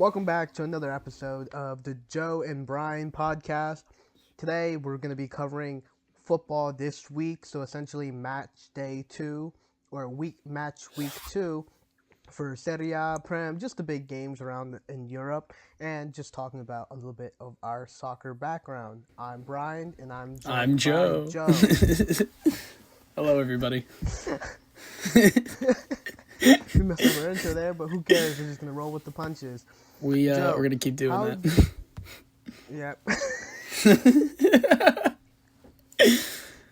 Welcome back to another episode of the Joe and Brian podcast. Today we're going to be covering football this week, so essentially match day 2 or match week 2 for Serie A, Prem, just the big games around in Europe, and just talking about a little bit of our soccer background. I'm Brian, and I'm I'm joined by Joe. Joe. Hello, everybody. We messed up our intro there, but who cares? We're just going to roll with the punches. We're gonna keep doing that. Yep.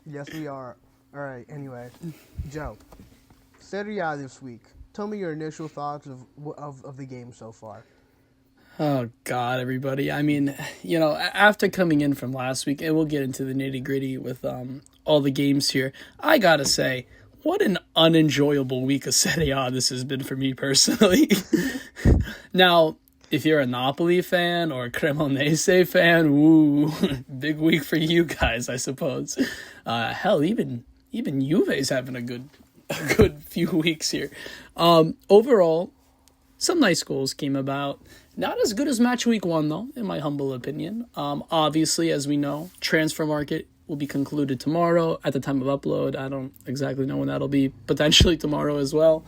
Yes, we are. All right. Anyway, Joe, Serie A this week. Tell me your initial thoughts of the game so far. Oh God, everybody. I mean, after coming in from last week, and we'll get into the nitty gritty with all the games here. I gotta say, what an unenjoyable week of Serie A this has been for me personally. Now, if you're a Napoli fan or a Cremonese fan, woo, big week for you guys, I suppose. Hell, even Juve's having a good few weeks here. Overall, some nice goals came about. Not as good as match week 1, though, in my humble opinion. Obviously, as we know, transfer market will be concluded tomorrow at the time of upload. I don't exactly know when that'll be. Potentially tomorrow as well.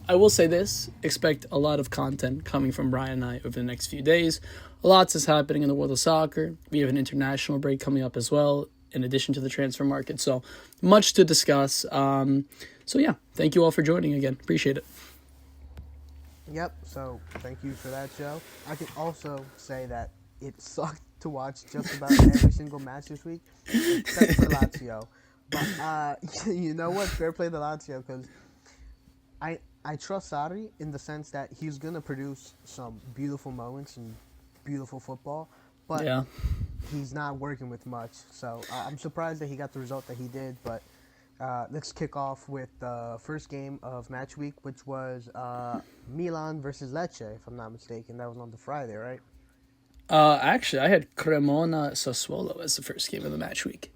I will say this, expect a lot of content coming from Brian and I over the next few days. Lots is happening in the world of soccer. We have an international break coming up as well, in addition to the transfer market. So much to discuss. So yeah, thank you all for joining again. Appreciate it. Yep, so thank you for that, Joe. I can also say that it sucked to watch just about every single match this week, except for Lazio. But you know what? Fair play to Lazio, because I trust Sarri in the sense that he's going to produce some beautiful moments and beautiful football, but Yeah. he's not working with much. So I'm surprised that he got the result that he did, but let's kick off with the first game of match week, which was Milan versus Lecce, if I'm not mistaken. That was on the Friday, right? Actually, I had Cremona Sassuolo as the first game of the match week.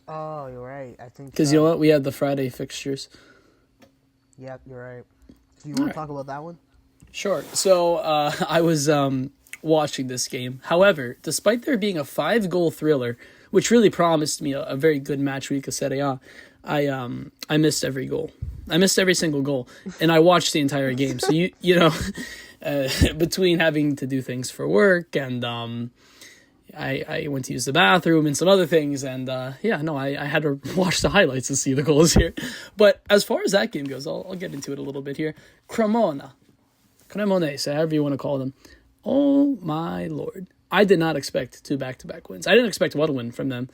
Oh, you're right. I think Because you know what? We had the Friday fixtures. Yep, you're right. Do you want to talk about that one? Sure. So I was watching this game. However, despite there being a 5-goal thriller, which really promised me a very good match week of Serie A, I missed every goal. I missed every single goal, and I watched the entire game. So you know, between having to do things for work and I went to use the bathroom and some other things, and I had to watch the highlights to see the goals here. But as far as that game goes, I'll get into it a little bit here. Cremonese, however you want to call them. Oh my lord. I did not expect 2 back-to-back wins. I didn't expect 1 win from them.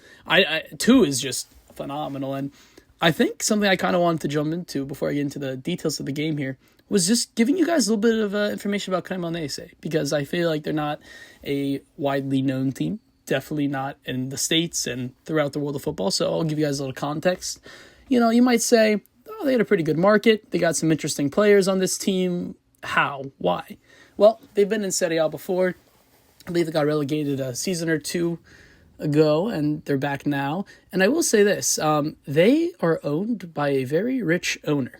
2 is just phenomenal, and I think something I kind of wanted to jump into before I get into the details of the game here was just giving you guys a little bit of information about Cremonese, because I feel like they're not a widely known team, definitely not in the States and throughout the world of football, so I'll give you guys a little context. You might say, oh, they had a pretty good market, they got some interesting players on this team. How? Why? Well, they've been in Serie A before. I believe they got relegated a season or 2 ago, and they're back now. And I will say this, they are owned by a very rich owner.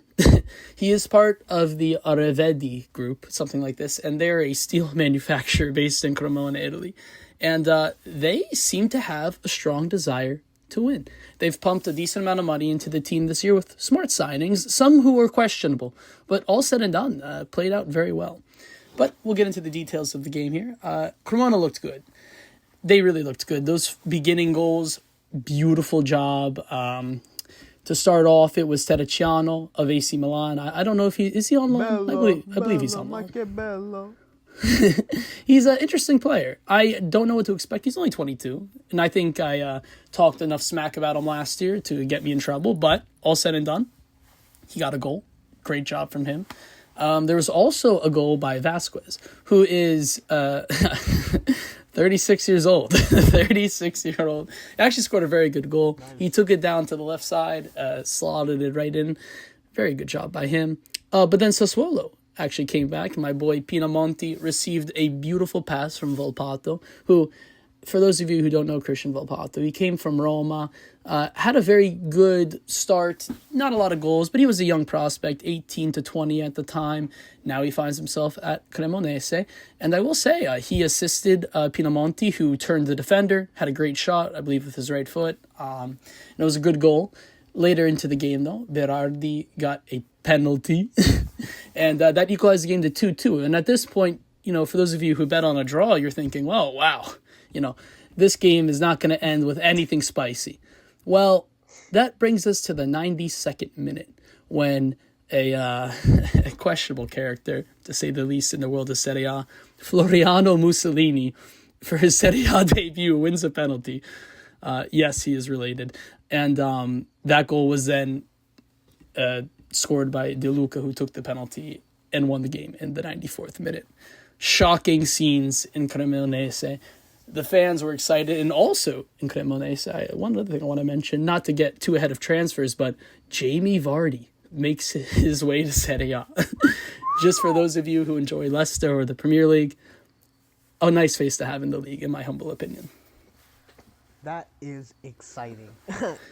He is part of the Arevedi group, something like this, and they're a steel manufacturer based in Cremona, Italy. And they seem to have a strong desire to win. They've pumped a decent amount of money into the team this year with smart signings, some who were questionable, but all said and done, played out very well. But we'll get into the details of the game here. Cremona looked good. They really looked good. Those beginning goals, beautiful job. To start off, it was Terracciano of AC Milan. I don't know if is he on loan? I believe he's on loan. He's an interesting player. I don't know what to expect. He's only 22, and I think I talked enough smack about him last year to get me in trouble. But all said and done, he got a goal. Great job from him. There was also a goal by Vasquez, who is 36 years old. 36-year-old. He actually scored a very good goal. Nice. He took it down to the left side, slotted it right in. Very good job by him. But then Sassuolo actually came back. My boy Pinamonti received a beautiful pass from Volpato, who, for those of you who don't know Christian Volpato, he came from Roma. Had a very good start. Not a lot of goals, but he was a young prospect, 18 to 20 at the time. Now he finds himself at Cremonese. And I will say, he assisted Pinamonti, who turned the defender, had a great shot, I believe, with his right foot. And it was a good goal. Later into the game, though, Berardi got a penalty. And that equalized the game to 2-2. And at this point, for those of you who bet on a draw, you're thinking, well, wow, this game is not going to end with anything spicy. Well, that brings us to the 92nd minute when a questionable character, to say the least, in the world of Serie A, Floriano Mussolini, for his Serie A debut, wins a penalty. Yes, he is related. And that goal was then scored by De Luca, who took the penalty and won the game in the 94th minute. Shocking scenes in Cremonese. The fans were excited, and also in Cremonese, one other thing I want to mention, not to get too ahead of transfers, but Jamie Vardy makes his way to Serie A. Just for those of you who enjoy Leicester or the Premier League, a nice face to have in the league, in my humble opinion. That is exciting.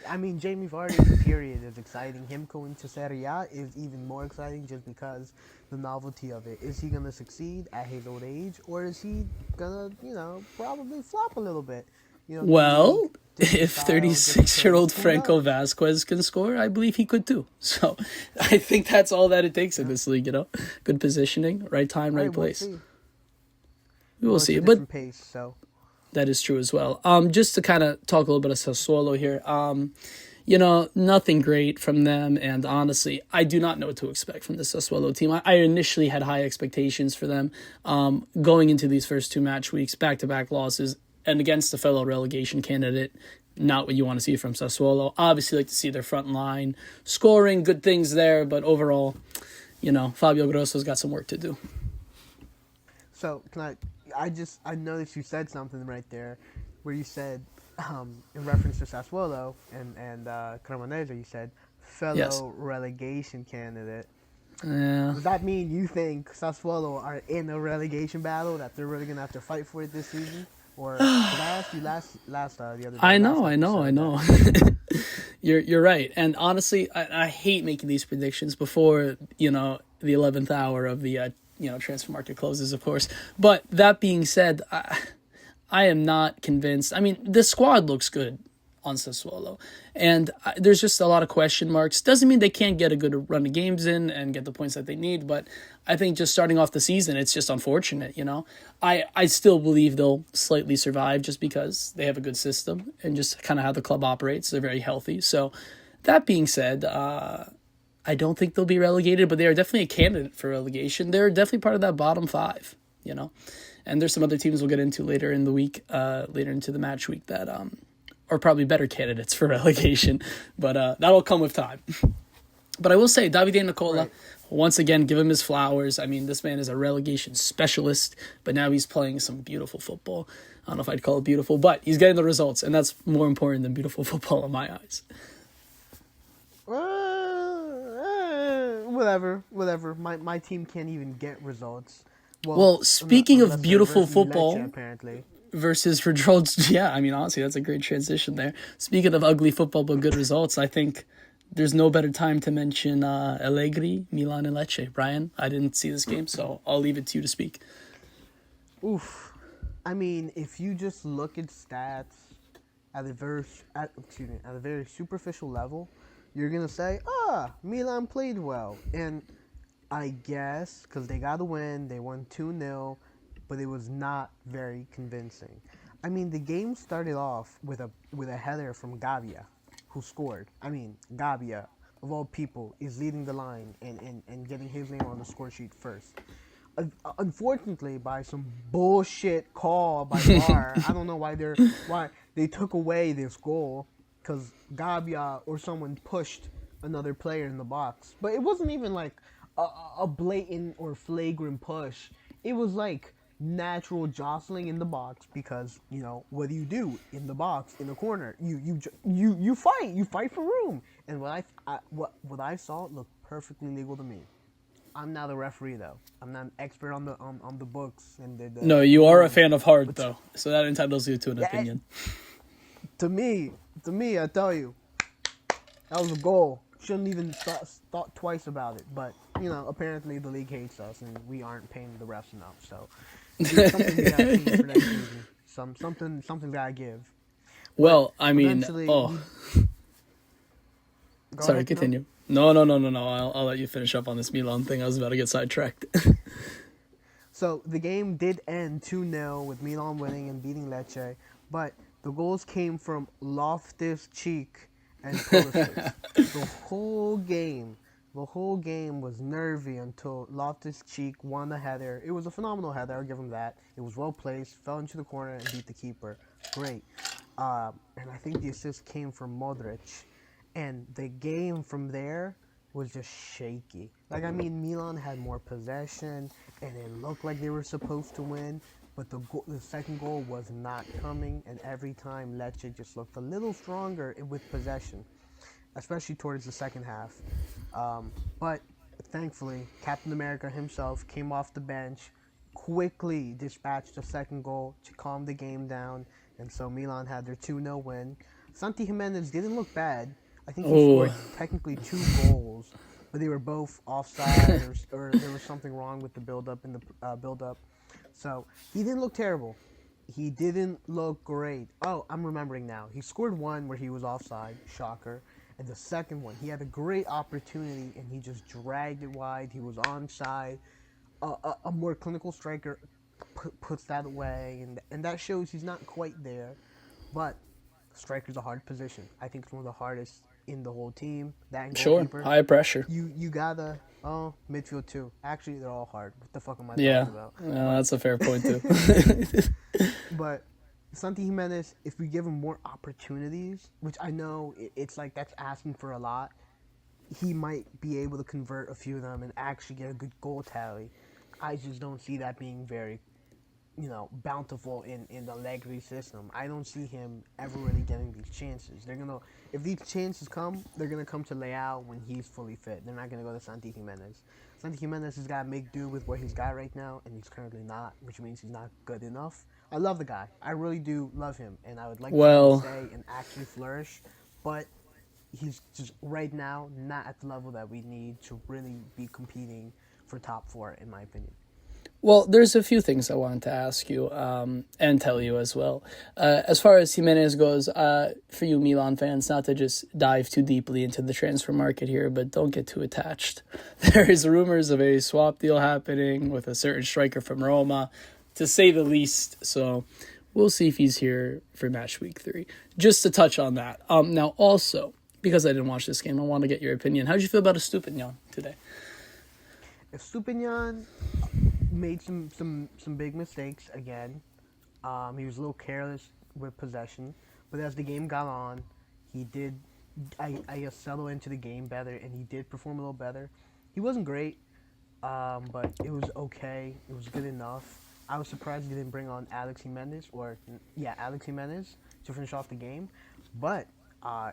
I mean, Jamie Vardy, period, is exciting. Him going to Serie A is even more exciting just because the novelty of it. Is he going to succeed at his old age, or is he going to, probably flop a little bit? Well, if 36-year-old Franco Vasquez can score, I believe he could too. So I think that's all that it takes in this league, Good positioning, right time, right place. We will see. But pace, so. That is true as well. Just to kind of talk a little bit of Sassuolo here. Nothing great from them. And honestly, I do not know what to expect from the Sassuolo team. I initially had high expectations for them going into these first two match weeks, back-to-back losses, and against a fellow relegation candidate. Not what you want to see from Sassuolo. Obviously, like to see their front line scoring, good things there. But overall, Fabio Grosso's got some work to do. So, I noticed you said something right there where you said, in reference to Sassuolo and Cremonese, you said fellow relegation candidate. Yeah. Does that mean you think Sassuolo are in a relegation battle that they're really going to have to fight for it this season? Or did I ask you last the other day? I know. You're right. And honestly, I hate making these predictions before, the 11th hour of the transfer market closes, of course. But that being said, I am not convinced. I mean, the squad looks good on Sassuolo, and there's just a lot of question marks. Doesn't mean they can't get a good run of games in and get the points that they need, but I think just starting off the season, it's just unfortunate, I still believe they'll slightly survive just because they have a good system and just kind of how the club operates. They're very healthy. So that being said, I don't think they'll be relegated, but they are definitely a candidate for relegation. They're definitely part of that bottom five, And there's some other teams we'll get into later in the week, later into the match week that are probably better candidates for relegation. But that'll come with time. But I will say, Davide Nicola, once again, give him his flowers. I mean, this man is a relegation specialist, but now he's playing some beautiful football. I don't know if I'd call it beautiful, but he's getting the results, and that's more important than beautiful football in my eyes. Whatever. My team can't even get results. Well, speaking of beautiful football Lecce, apparently. versus results, yeah, I mean, honestly, that's a great transition there. Speaking of ugly football but good results, I think there's no better time to mention Allegri, Milan, and Lecce. Brian, I didn't see this game, so I'll leave it to you to speak. Oof. I mean, if you just look at stats at a very superficial level, you're going to say, Milan played well. And I guess, because they got a win, they won 2-0, but it was not very convincing. I mean, the game started off with a header from Gavia, who scored. I mean, Gavia, of all people, is leading the line and getting his name on the score sheet first. Unfortunately, by some bullshit call by VAR, I don't know why they took away this goal, because Gabia or someone pushed another player in the box. But it wasn't even like a blatant or flagrant push. It was like natural jostling in the box because, what do you do in the box, in the corner? You fight for room. And what I saw looked perfectly legal to me. I'm not a referee though. I'm not an expert on the books and the No, you are a fan of Hart though, so that entitles you to an opinion. to me, I tell you, that was a goal. Shouldn't even thought twice about it. But apparently the league hates us, and we aren't paying the refs enough. So something we gotta change for next season. Something gotta give. But Well, I mean, eventually, oh, we go sorry, ahead. No. continue. No, no, no, no, no. I'll let you finish up on this Milan thing. I was about to get sidetracked. So the game did end 2-0 with Milan winning and beating Lecce, but the goals came from Loftus Cheek and Pulisic. The whole game, the whole game was nervy until Loftus Cheek won the header. It was a phenomenal header, I'll give him that. It was well placed, fell into the corner and beat the keeper. Great. And I think the assist came from Modric. And the game from there was just shaky. Like, I mean, Milan had more possession, and it looked like they were supposed to win, but the second goal was not coming, and every time Lecce just looked a little stronger with possession, especially towards the second half. But thankfully, Captain America himself came off the bench, quickly dispatched the second goal to calm the game down, and so Milan had their 2-0 win. Santi Jimenez didn't look bad. I think he Oh, scored technically two goals, but they were both offside, or there was something wrong with the build-up in the build-up. So he didn't look terrible. He didn't look great. Oh, I'm remembering now. He scored one where he was offside, shocker. And the second one, he had a great opportunity and he just dragged it wide. He was onside. A more clinical striker puts that away, and that shows he's not quite there. But striker's a hard position. I think it's one of the hardest in the whole team. That and sure. goalkeeper. High pressure. You gotta midfield too. Actually, they're all hard. What the fuck am I Yeah, talking about? But that's a fair point too. but Santi Jimenez, if we give him more opportunities, which I know it's like that's asking for a lot, he might be able to convert a few of them and actually get a good goal tally. I just don't see that being very bountiful in the Allegri system. I don't see him ever really getting these chances. If these chances come, they're gonna come to Leao when he's fully fit. They're not gonna go to Santi Jimenez. Santi Jimenez has got to make do with what he's got right now, and he's currently not, which means he's not good enough. I love the guy. I really do love him, and I would like for him to Well, stay and actually flourish. But he's just right now not at the level that we need to really be competing for top four, in my opinion. well, there's a few things I wanted to ask you and tell you as well. As far as Jimenez goes, for you Milan fans, not to just dive too deeply into the transfer market here, but don't get too attached. There is rumors of a swap deal happening with a certain striker from Roma, to say the least. So we'll see if he's here for match week 3. Just to touch on that. Now, also, because I didn't watch this game, I want to get your opinion. How did you feel about Estupinian today? If Stupinian made some big mistakes again. He was a little careless with possession, but as the game got on, he did I settle into the game better, and he did perform a little better. He wasn't great, but it was okay. It was good enough. I was surprised he didn't bring on Alex Jimenez to finish off the game, but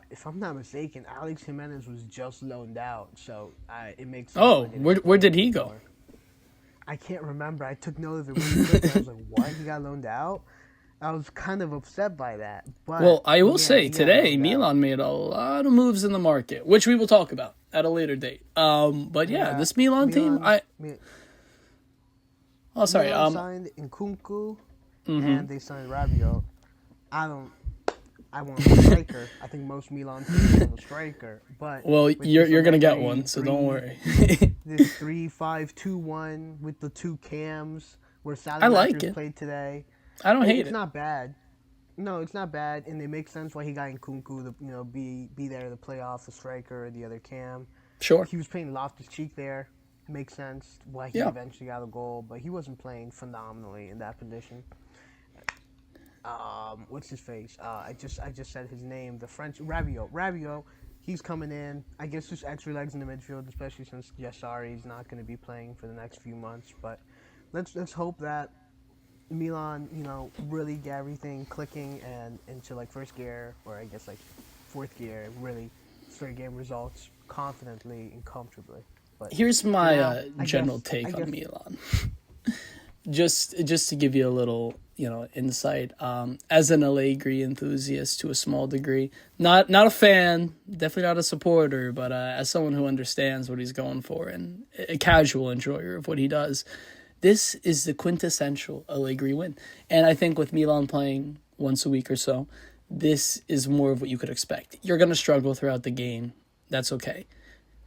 if I'm not mistaken, Alex Jimenez was just loaned out, so it makes sense Oh, why they didn't where play did him he go? anymore. I can't remember. I took note of it really quick. And I was like, "What? He got loaned out?" I was kind of upset by that. Well, But I will yeah, say he got today loaned out. Milan made a lot of moves in the market, which we will talk about at a later date. But yeah, Yeah, this Milan team, Milan. Mi- oh sorry, Milan signed Nkunku, and they signed Rabiot. I don't. I want a striker. I think most Milan teams want a striker. But well with this you're gonna get Allegri one, so don't worry. this 3-5-2-1 with the two cams where I like Salamakers it. played today, I don't hate it's it. not bad. No, it's not bad, and it makes sense why he got Nkunku to be there to play off the striker or the other cam. Sure. He was playing Loftus Cheek there. It makes sense why he Yeah. eventually got a goal, but he wasn't playing phenomenally in that position. What's his face? I just said his name. The French Rabiot. Rabiot. He's coming in. I guess just extra legs in the midfield, especially since Yassari is not going to be playing for the next few months. But let's hope that Milan, really get everything clicking and into like first gear, or I guess like fourth gear, and really start getting results confidently and comfortably. But Here's for my now, general take I on guess Milan. just to give you a little insight, as an Allegri enthusiast to a small degree, not a fan, definitely not a supporter, but as someone who understands what he's going for and a casual enjoyer of what he does, this is the quintessential Allegri win. And I think with Milan playing once a week or so, this is more of what you could expect. You're going to struggle throughout the game. That's okay.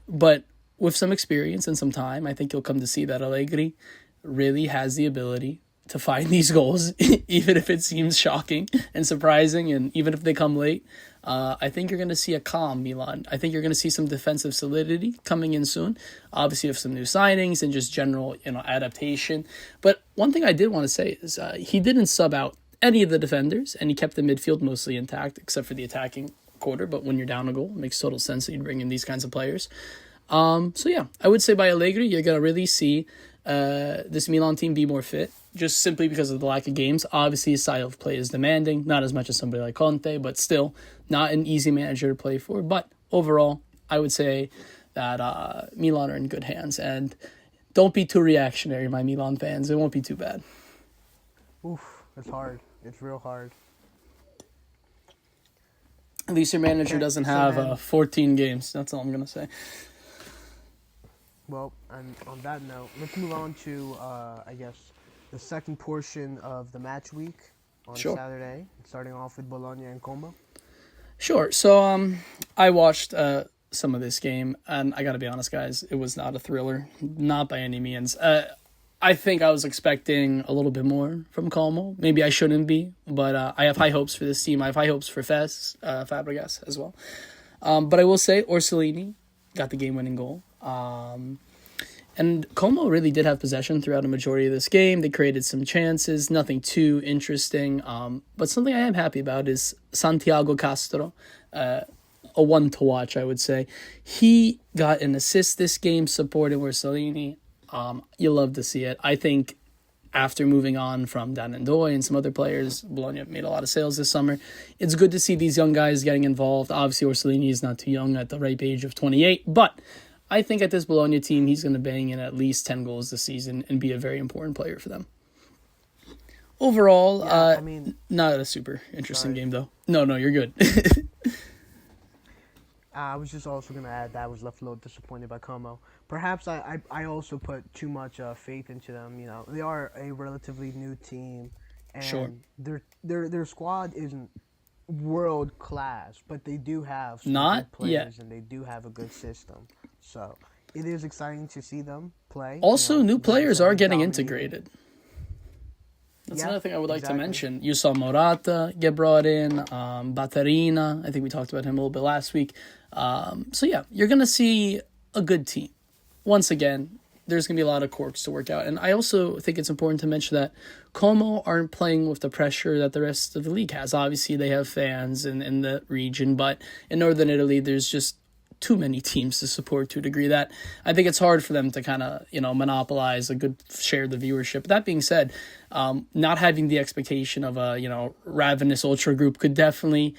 But with some experience and some time, I think you'll come to see that Allegri really has the ability to find these goals, even if it seems shocking and surprising, and even if they come late. I think you're going to see a calm Milan. I think you're going to see some defensive solidity coming in soon. Obviously, with some new signings and just general adaptation. But one thing I did want to say is he didn't sub out any of the defenders, and he kept the midfield mostly intact, except for the attacking quarter. But when you're down a goal, it makes total sense that you'd bring in these kinds of players. So yeah, I would say by Allegri, you're going to really see this Milan team be more fit, just simply because of the lack of games. Obviously, his style of play is demanding, not as much as somebody like Conte, but still not an easy manager to play for. But overall, I would say that Milan are in good hands. And don't be too reactionary, my Milan fans. It won't be too bad. Oof, it's hard. It's real hard. At least your manager Okay, doesn't so have then, 14 games. That's all I'm going to say. well, and on that note, let's move on to, I guess, the second portion of the match week on Sure. Saturday, starting off with Bologna and Como. Sure. So I watched some of this game, and I got to be honest, guys, it was not a thriller, not by any means. I think I was expecting a little bit more from Como. Maybe I shouldn't be, but I have high hopes for this team. I have high hopes for Fabregas as well. But I will say Orsolini got the game-winning goal. And Como really did have possession throughout a majority of this game. They created some chances, nothing too interesting. But something I am happy about is Santiago Castro, a one to watch, I would say. He got an assist this game, supporting Orsolini. You love to see it. I think after moving on from Dan and Doy and some other players, Bologna made a lot of sales this summer. It's good to see these young guys getting involved. Obviously, Orsolini is not too young at the ripe age of 28, but I think at this Bologna team, he's going to bang in at least 10 goals this season and be a very important player for them. Overall, not a super interesting game, though. No, you're good. I was just also going to add that I was left a little disappointed by Como. Perhaps I also put too much faith into them. They are a relatively new team, and Sure. their squad isn't world class, but they do have some Not good players, yet. and they do have a good system. So it is exciting to see them play. Also, new like I players said, are getting dominating. integrated. That's Yeah, another thing I would like to exactly. mention. You saw Morata get brought in, Battarina. I think we talked about him a little bit last week. So yeah, you're going to see a good team. Once again, there's going to be a lot of quirks to work out. And I also think it's important to mention that Como aren't playing with the pressure that the rest of the league has. Obviously, they have fans in the region, but in Northern Italy, there's just too many teams to support to a degree that I think it's hard for them to kind of, monopolize a good share of the viewership. That being said, not having the expectation of a, ravenous ultra group could definitely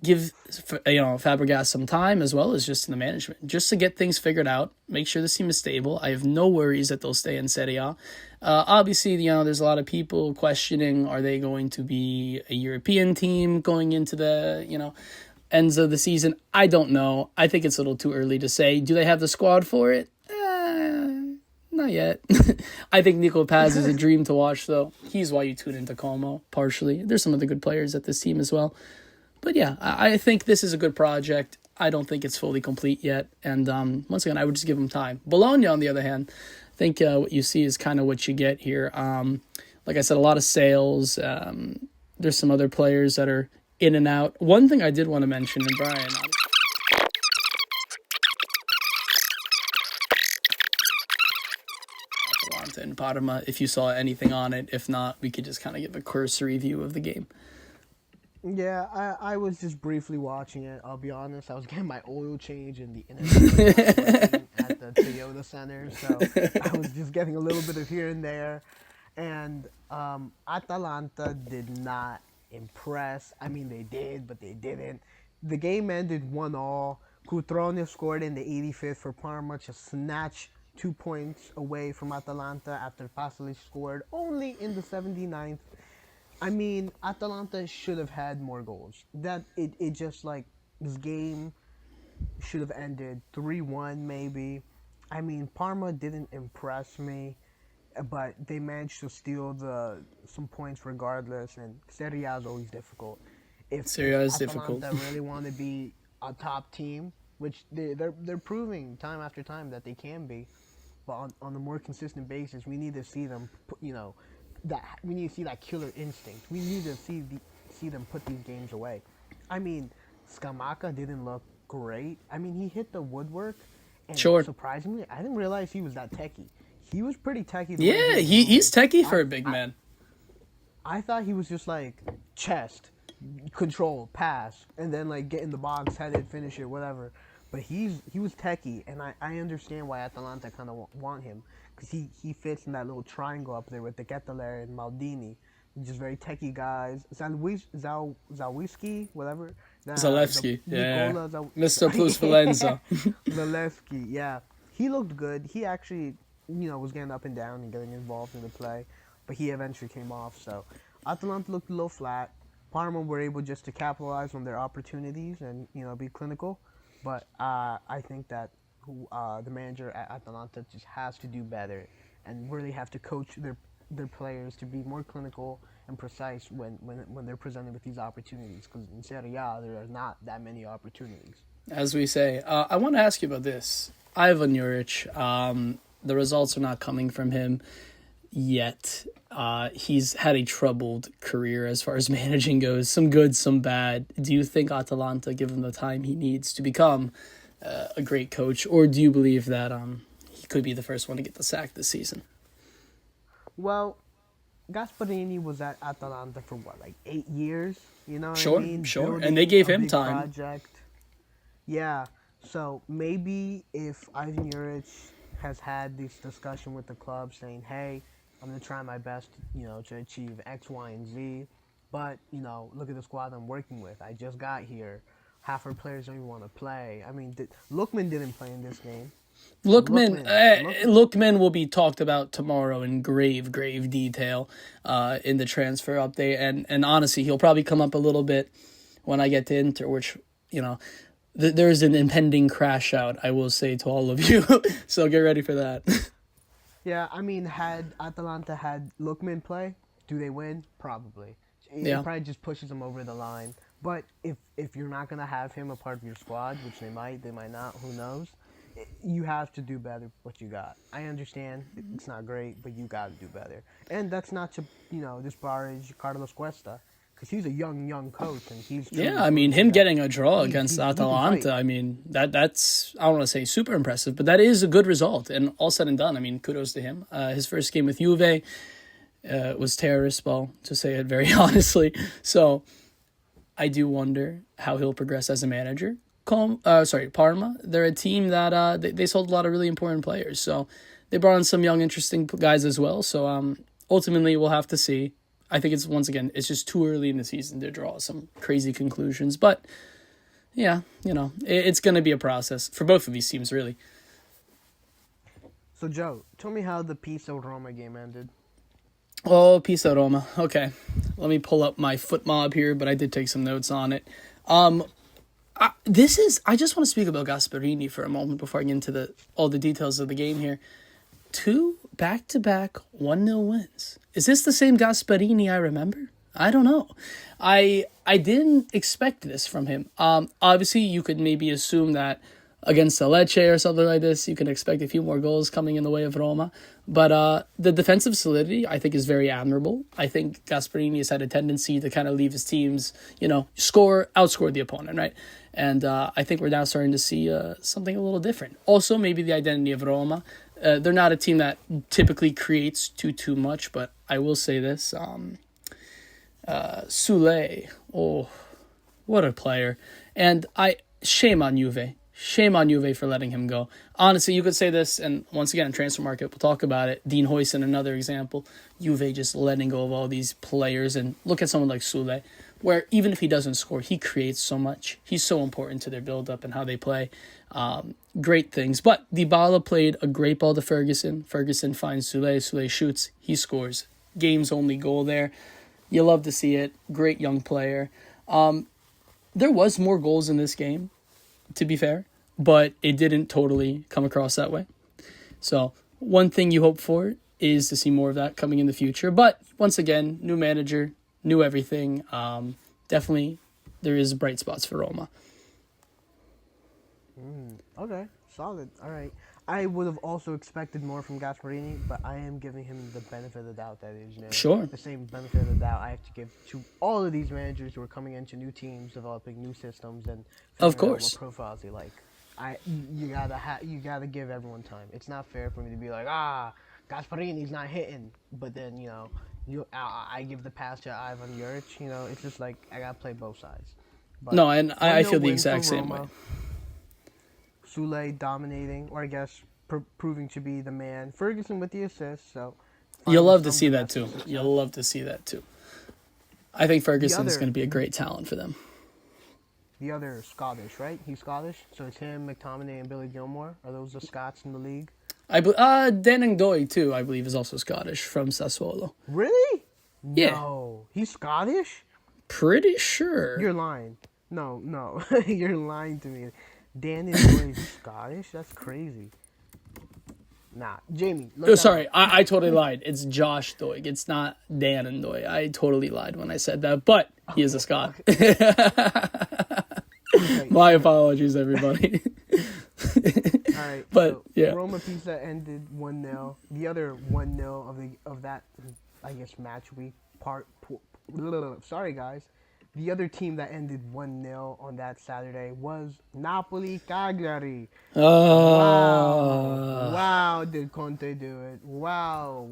give, Fabregas some time, as well as just in the management, just to get things figured out, make sure this team is stable. I have no worries that they'll stay in Serie A. Obviously, there's a lot of people questioning, are they going to be a European team going into the, ends of the season? I don't know. I think it's a little too early to say. Do they have the squad for it? Not yet. I think Nico Paz is a dream to watch, though. He's why you tune into Como, partially. There's some other good players at this team as well. But yeah, I think this is a good project. I don't think it's fully complete yet. And once again, I would just give them time. Bologna, on the other hand, I think what you see is kind of what you get here. Like I said, a lot of sales. There's some other players that are in and out. One thing I did want to mention, and Brian, Atalanta and Parma, if you saw anything on it. If not, we could just kind of give a cursory view of the game. Yeah, I was just briefly watching it. I'll be honest, I was getting my oil change in the internet at the Toyota Center, so I was just getting a little bit of here and there. And Atalanta did not impress. I mean, they did, but they didn't. The game ended 1-1. Cutrone scored in the 85th for Parma to snatch 2 points away from Atalanta after Pasalic scored only in the 79th. I mean, Atalanta should have had more goals. It just like this game should have ended 3-1 maybe. I mean, Parma didn't impress me, but they managed to steal the some points regardless. And Serie A is always difficult. Serie If A is difficult. Atalanta really want to be a top team, which they're proving time after time that they can be, but on a more consistent basis, we need to see them. That we need to see that killer instinct. We need to see them put these games away. I mean, Skamaka didn't look great. I mean, he hit the woodwork, and Sure. surprisingly, I didn't realize he was that techie. He was pretty techie. The way Yeah, he was he's moving. techie for a big man. I thought he was just like chest, control, pass, and then like get in the box, head it, finish it, whatever. But he was techie, and I understand why Atalanta kind of want him because he fits in that little triangle up there with the Ketteler and Maldini, just very techie guys. Zawiski, whatever. Zalewski, yeah. Nicola Mr. Plus Valenza. Zalewski, yeah. He looked good. He actually, was getting up and down and getting involved in the play, but he eventually came off. So Atalanta looked a little flat. Parma were able just to capitalize on their opportunities and be clinical. But I think that the manager at Atalanta just has to do better and really have to coach their players to be more clinical and precise when they're presented with these opportunities. Because in Serie A, there are not that many opportunities. As we say, I want to ask you about this. Ivan Juric, the results are not coming from him yet. He's had a troubled career as far as managing goes. Some good, some bad. Do you think Atalanta give him the time he needs to become a great coach? Or do you believe that he could be the first one to get the sack this season? Well, Gasparini was at Atalanta for like 8 years. You know what Sure, I mean? sure. Building And they gave a him big time. Project. Yeah. So maybe if Ivan Juric has had this discussion with the club saying, hey, I'm going to try my best, to achieve X, Y, and Z. But, look at the squad I'm working with. I just got here. Half our players don't even want to play. I mean, Lookman didn't play in this game. Lookman will be talked about tomorrow in grave detail in the transfer update. And honestly, he'll probably come up a little bit when I get to Inter, which, there's an impending crash out, I will say to all of you. So get ready for that. Yeah, I mean, had Atalanta had Lookman play, do they win? Probably. It probably just pushes them over the line. But if you're not going to have him a part of your squad, which they might not, who knows, you have to do better with what you got. I understand it's not great, but you got to do better. And that's not to, disparage Carlos Cuesta, because he's a young coach, and he's... Yeah, I mean, him getting a draw against Atalanta, I mean, that's, I don't want to say super impressive, but that is a good result. And all said and done, I mean, kudos to him. His first game with Juve was terrorist ball, to say it very honestly. So I do wonder how he'll progress as a manager. Parma, they're a team that they sold a lot of really important players. So they brought in some young, interesting guys as well. So ultimately, we'll have to see. I think it's just too early in the season to draw some crazy conclusions. But yeah, it's going to be a process for both of these teams, really. So Joe, tell me how the Pisa Roma game ended. Oh, Pisa Roma. Okay, let me pull up my foot mob here, but I did take some notes on it. I just want to speak about Gasparini for a moment before I get into all the details of the game here. 2 back-to-back 1-0 wins. Is this the same Gasparini I remember? I don't know. I didn't expect this from him. Obviously, you could maybe assume that against Lecce or something like this, you can expect a few more goals coming in the way of Roma. But the defensive solidity, I think, is very admirable. I think Gasparini has had a tendency to kind of leave his teams, outscore the opponent, right? And I think we're now starting to see something a little different. Also, maybe the identity of Roma. They're not a team that typically creates too much, but I will say this. Sule, oh, what a player. And shame on Juve. Shame on Juve for letting him go. Honestly, you could say this, and once again, transfer market, we'll talk about it. Dean Huijsen, another example. Juve just letting go of all these players, and look at someone like Sule, where even if he doesn't score, he creates so much. He's so important to their build-up and how they play. great things. But Dybala played a great ball to Ferguson. Ferguson finds Soulé. Soulé shoots. He scores. Game's only goal there. You love to see it. Great young player. There was more goals in this game, to be fair, but it didn't totally come across that way. So one thing you hope for is to see more of that coming in the future. But once again, new manager, new everything. Definitely there is bright spots for Roma. Okay, solid. All right. I would have also expected more from Gasparini, but I am giving him the benefit of the doubt. That is, Sure. the same benefit of the doubt I have to give to all of these managers who are coming into new teams, developing new systems, and Of figuring out course. what profiles they like. You gotta give everyone time. It's not fair for me to be like, Gasparini's not hitting, but then I give the pass to Ivan Juric. It's just like I gotta play both sides. But No, and I feel the 1-0 win exact for same way. Roma. Soulé dominating, or I guess proving to be the man. Ferguson with the assist, so You'll love to some see that too. domestic success. You'll love to see that too. I think Ferguson's other- going to be a great talent for them. The other Scottish, right? He's Scottish, so it's him, McTominay, and Billy Gilmore. Are those the Scots in the league? Dan Doy too, I believe, is also Scottish from Sassuolo. Really? Yeah. No, he's Scottish. Pretty sure. You're lying. No, you're lying to me. Dan is Scottish. That's crazy. Nah, Jamie. look Oh, that sorry, up. I totally lied. It's Josh Doig. It's not Dan and Doig. I totally lied when I said that, but he is a Scot. Okay, My apologies, everybody. all right. but, so yeah. Roma Pisa ended 1-0. The other 1-0 of that, I guess, match week sorry guys. The other team that ended 1-0 on that Saturday was Napoli Cagliari. Wow, did Conte do it? Wow.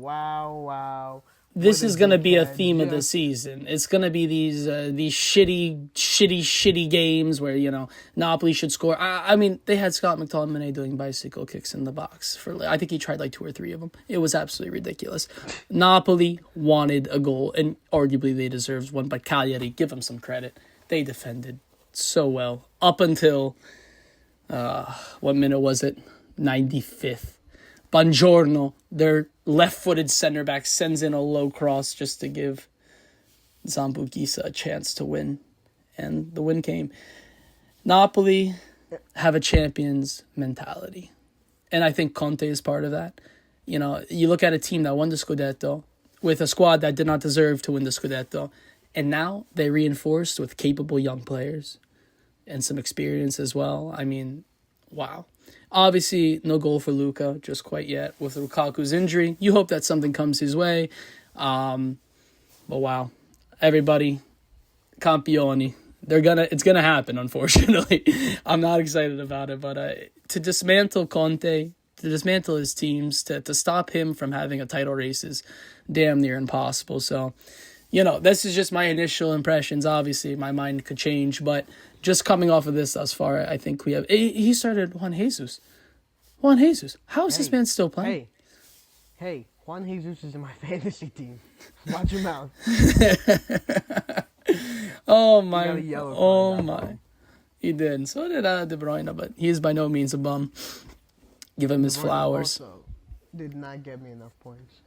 This What a is going to be a dickhead. theme of the Just- season. It's going to be these shitty games where, Napoli should score. I mean, they had Scott McTominay doing bicycle kicks in the box. I think he tried like 2 or 3 of them. It was absolutely ridiculous. Napoli wanted a goal, and arguably they deserved one, but Cagliari, give them some credit. They defended so well up until, what minute was it? 95th. Buongiorno, their left-footed center back, sends in a low cross just to give Zambukisa a chance to win. And the win came. Napoli have a champion's mentality. And I think Conte is part of that. You look at a team that won the Scudetto with a squad that did not deserve to win the Scudetto. And now they reinforced with capable young players and some experience as well. I mean, wow. Obviously, no goal for Luka just quite yet with Lukaku's injury. You hope that something comes his way. But wow, everybody, campioni. It's gonna happen. Unfortunately, I'm not excited about it. But to dismantle Conte, to dismantle his teams, to stop him from having a title race is damn near impossible. So, this is just my initial impressions. Obviously, my mind could change, but just coming off of this thus far, I think we have... He started Juan Jesus. How is this man still playing? Hey, Juan Jesus is in my fantasy team. Watch your mouth. Oh, He my... got a yellow Oh, card, my. He did. So did De Bruyne, but he is by no means a bum. Give him his Verona flowers. Also did not get me enough points.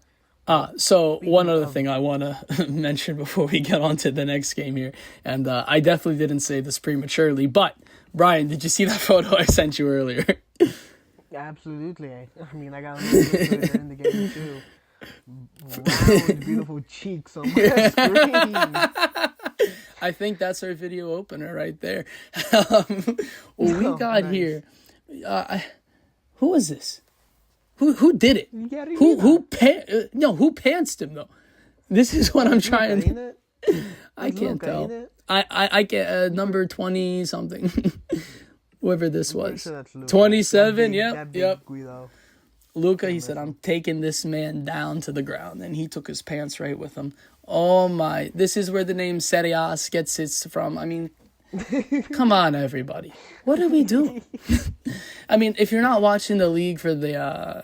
So one other of- thing I want to mention before we get on to the next game here, and I definitely didn't say this prematurely, but Brian, did you see that photo I sent you earlier? Absolutely. I mean, I got a little bit further in the game too. Round, beautiful cheeks on my screen. I think that's our video opener right there. We Oh, got nice. here. Who is this? Who did it? Chiellini. Who pantsed him though? This is what I'm trying. Ain't it? I can't Luka, tell. ain't it? I get number 20 something. Whoever this Pretty was. sure that's Luka. 27, That big- yep, that big yep. Guido. Luca, he said, I'm taking this man down to the ground. And he took his pants right with him. Oh my. This is where the name Serie A gets its from. I mean, come on, everybody. What are we doing? I mean, if you're not watching the league for the,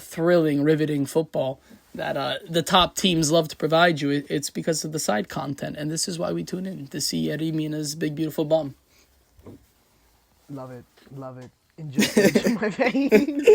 thrilling, riveting football that the top teams love to provide you, it's because of the side content. And this is why we tune in, to see Eddie Mina's big, beautiful bum. Love it. injected into my veins.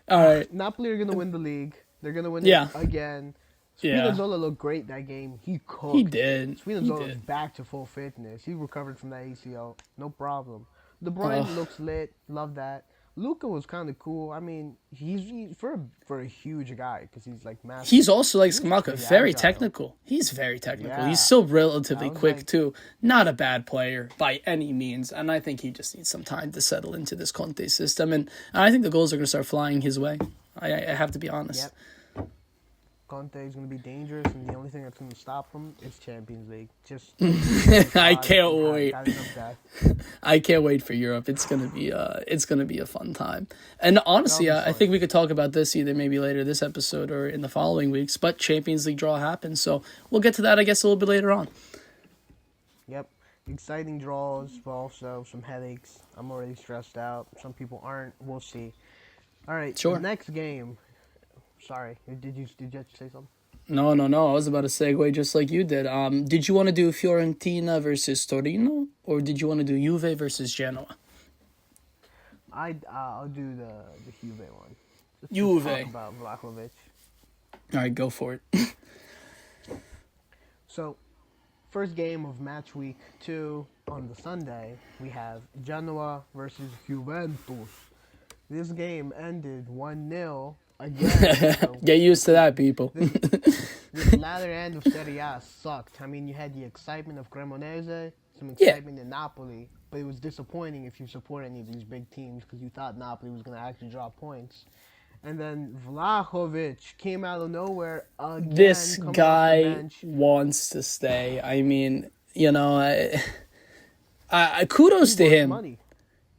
All right. Napoli are gonna win the league. They're gonna win it Yeah. again. Yeah. Spinazzola looked great that game. He He cooked. did. He Spinazzola's did. back to full fitness. He recovered from that ACL, no problem. De Bruyne Oh, looks lit. Love that. Luca was kind of cool. I mean, for a huge guy because he's like massive. he's also like He was Skamaka, pretty very agile. technical. He's very technical. He's Yeah, still I relatively was quick like, too. Not a bad player by any means, and I think he just needs some time to settle into this Conte system. And I think the goals are going to start flying his way. I have to be honest. yep, Conte is going to be dangerous, and the only thing that's going to stop him is Champions League. Just I God, can't and wait. have enough death. I can't wait for Europe. It's gonna be a fun time. And honestly, That'll be I fun. think we could talk about this either maybe later this episode or in the following weeks. But Champions League draw happens, so we'll get to that I guess a little bit later on. Yep. Exciting draws, but also some headaches. I'm already stressed out. Some people aren't. We'll see. All right. Sure. The next game. Sorry. Did you say something? No. I was about to segue just like you did. Did you want to do Fiorentina versus Torino, or did you want to do Juve versus Genoa? I'll do the Juve one. Let's Juve. talk about Vlahovic. All right, go for it. So, first game of match week 2 on the Sunday, we have Genoa versus Juventus. This game ended 1-0 again. So Get used to that, people. this latter end of Serie A sucked. I mean, you had the excitement of Cremonese, some Yeah. excitement in Napoli, but it was disappointing if you support any of these big teams because you thought Napoli was going to actually drop points. And then Vlahovic came out of nowhere again. This coming off the guy bench. wants to stay. I mean, I kudos to Wants him. money.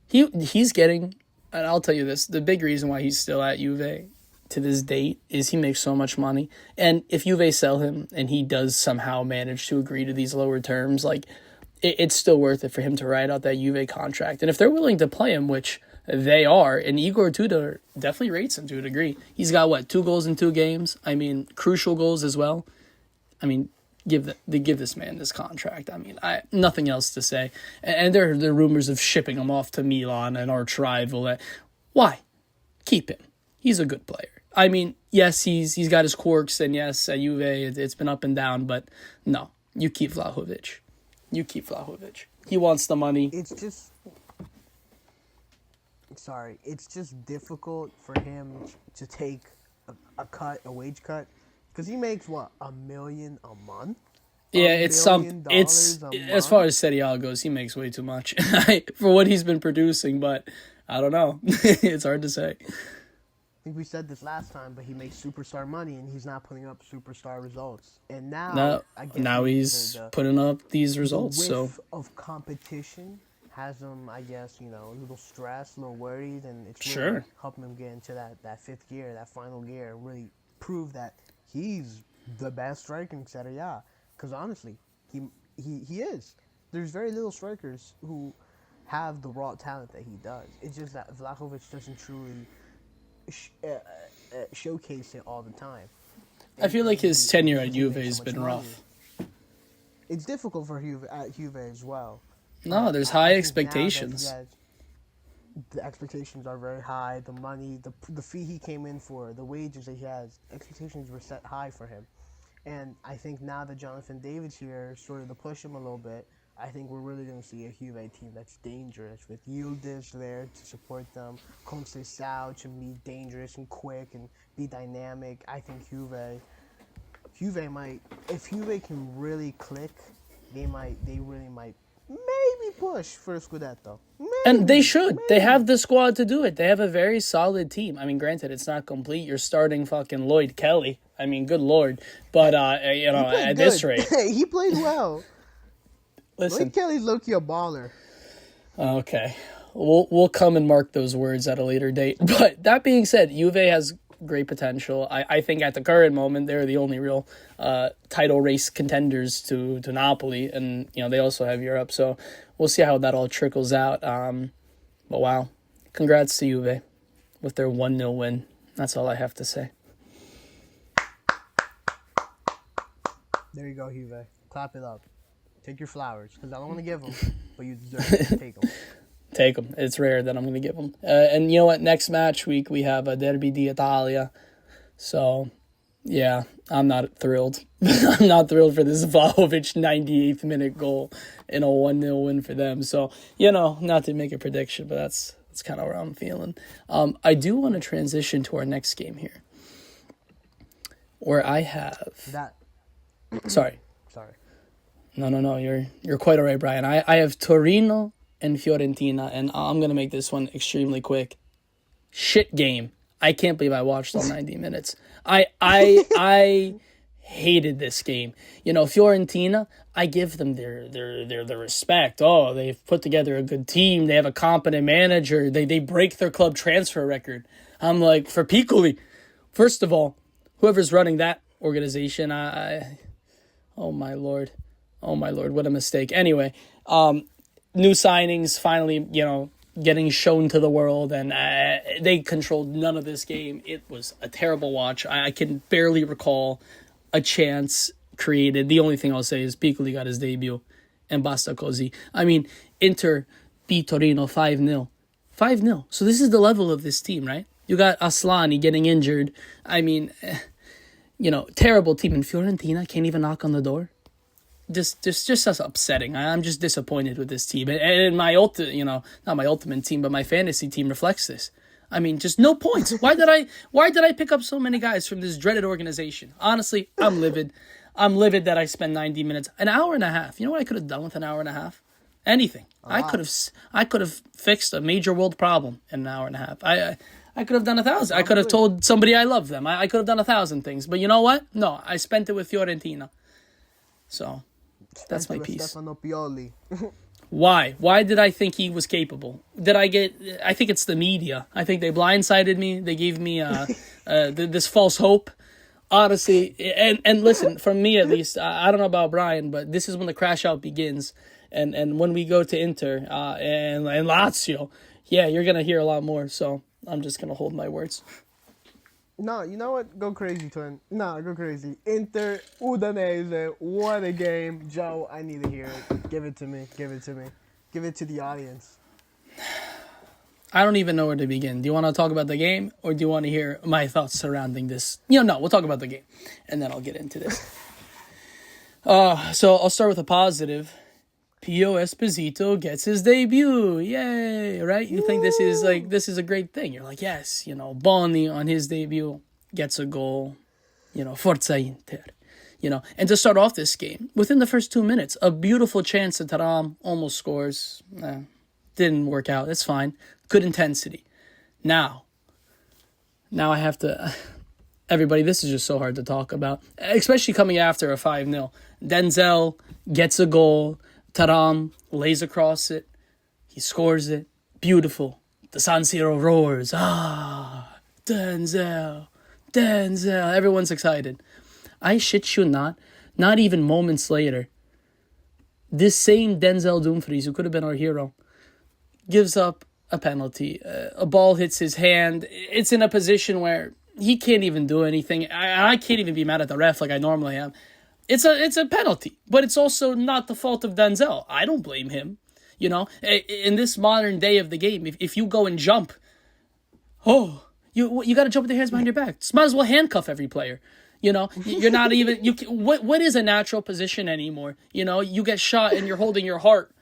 He's getting, and I'll tell you this: the big reason why he's still at Juve to this date is he makes so much money. And if Juve sell him and he does somehow manage to agree to these lower terms, like it's still worth it for him to ride out that Juve contract. And if they're willing to play him, which they are, and Igor Tudor definitely rates him to a degree. He's got 2 goals in 2 games. I mean, crucial goals as well. I mean, give this man this contract. I mean, nothing else to say. And there are rumors of shipping him off to Milan, an arch rival. Why? Keep him. He's a good player. I mean, yes, he's got his quirks, and yes, at Juve it's been up and down, but no, you keep Vlahovic. You keep Vlahovic. He wants the money. It's just difficult for him to take a wage cut, because he makes $1 million a month. Yeah, $1 it's million it's a as far as Serie A goes, he makes way too much for what he's been producing. But I don't know. It's hard to say. I think we said this last time, but he makes superstar money, and he's not putting up superstar results. And now, Now, I guess now he's putting up these results. the So whiff of competition has him, I guess, a little stressed, a little worried, and it's really Sure. helping him get into that fifth gear, that final gear, and really prove that he's the best striker in Serie A. Because honestly, he is. There's very little strikers who have the raw talent that he does. It's just that Vlahovic doesn't truly showcase it all the time. I feel like his tenure at Juve makes has so much been money. rough. It's difficult for Juve at Juve as well. No, there's I high think now that expectations. the expectations are very high. The money, the fee he came in for, the wages that he has, expectations were set high for him. And I think now that Jonathan David's here, sort of to push him a little bit, I think we're really going to see a Juve team that's dangerous, with Yildiz there to support them, Conceição to be dangerous and quick and be dynamic. I think Juve might, if Juve can really click, they really might maybe push for a Scudetto. And they should. They have the squad to do it. They have a very solid team. I mean, granted, it's not complete. You're starting fucking Lloyd Kelly. I mean, good lord. But, at this rate. He played well. Listen. Lloyd Kelly's low-key a baller. Okay. We'll come and mark those words at a later date. But that being said, Juve has great potential. I think at the current moment, they're the only real title race contenders to Napoli. And, they also have Europe. So we'll see how that all trickles out. But wow. Congrats to Juve with their 1-0 win. That's all I have to say. There you go, Juve. Clap it up. Take your flowers, because I don't want to give them, but you deserve to take them. Take them. It's rare that I'm going to give them. And you know what? Next match week, we have a Derby d'Italia. So, yeah, I'm not thrilled. I'm not thrilled for this Vlahovic 98th minute goal in a 1-0 win for them. So, not to make a prediction, but that's kind of where I'm feeling. I do want to transition to our next game here, where I have... That. Sorry. No. You're quite all right, Brian. I have Torino and Fiorentina, and I'm going to make this one extremely quick. Shit game. I can't believe I watched all 90 minutes. I hated this game. Fiorentina, I give them their respect. Oh, they've put together a good team. They have a competent manager. They break their club transfer record. I'm like, for Piccoli, first of all, whoever's running that organization, oh my lord, what a mistake. Anyway, new signings finally, getting shown to the world, and they controlled none of this game. It was a terrible watch. I can barely recall a chance created. The only thing I'll say is Piccoli got his debut, and basta così. I mean, Inter beat Torino 5-0. 5-0. So this is the level of this team, right? You got Aslani getting injured. I mean, terrible team. And Fiorentina can't even knock on the door. Just as upsetting. I'm just disappointed with this team, and my not my ultimate team, but my fantasy team reflects this. I mean, just no points. Why did I pick up so many guys from this dreaded organization? Honestly, I'm livid. I'm livid that I spent 90 minutes, an hour and a half. You know what I could have done with an hour and a half? Anything. I could have fixed a major world problem in an hour and a half. I could have done 1,000. I could have told somebody I love them. I could have done 1,000 things. But you know what? No, I spent it with Fiorentina. So that's my piece. Stefano Pioli. Why? Why did I think he was capable? I think it's the media. I think they blindsided me. They gave me this false hope. Honestly, and listen, from me at least, I don't know about Brian, but this is when the crash out begins. And when we go to Inter and Lazio, yeah, you're going to hear a lot more. So I'm just going to hold my words. No, you know what? Go crazy, twin. No, go crazy. Inter, Udinese, what a game. Joe, I need to hear it. Give it to me. Give it to the audience. I don't even know where to begin. Do you want to talk about the game, or do you want to hear my thoughts surrounding this? No, we'll talk about the game, and then I'll get into this. So I'll start with a positive. Pio Esposito gets his debut. Yay, right? You think this is a great thing. You're like, yes, Boni on his debut gets a goal. Forza Inter. And to start off this game, within the first 2 minutes, a beautiful chance at Taram almost scores. Didn't work out. It's fine. Good intensity. Now I have to... Everybody, this is just so hard to talk about, especially coming after a 5-0. Denzel gets a goal. Taram lays across it. He scores it. Beautiful. The San Siro roars. Denzel. Everyone's excited. I shit you not even moments later, this same Denzel Dumfries, who could have been our hero, gives up a penalty. A ball hits his hand. It's in a position where he can't even do anything. I can't even be mad at the ref like I normally am. It's a penalty, but it's also not the fault of Denzel. I don't blame him. In this modern day of the game, if you go and jump, you got to jump with your hands behind your back. Just might as well handcuff every player. You're not even what is a natural position anymore? You get shot and you're holding your heart.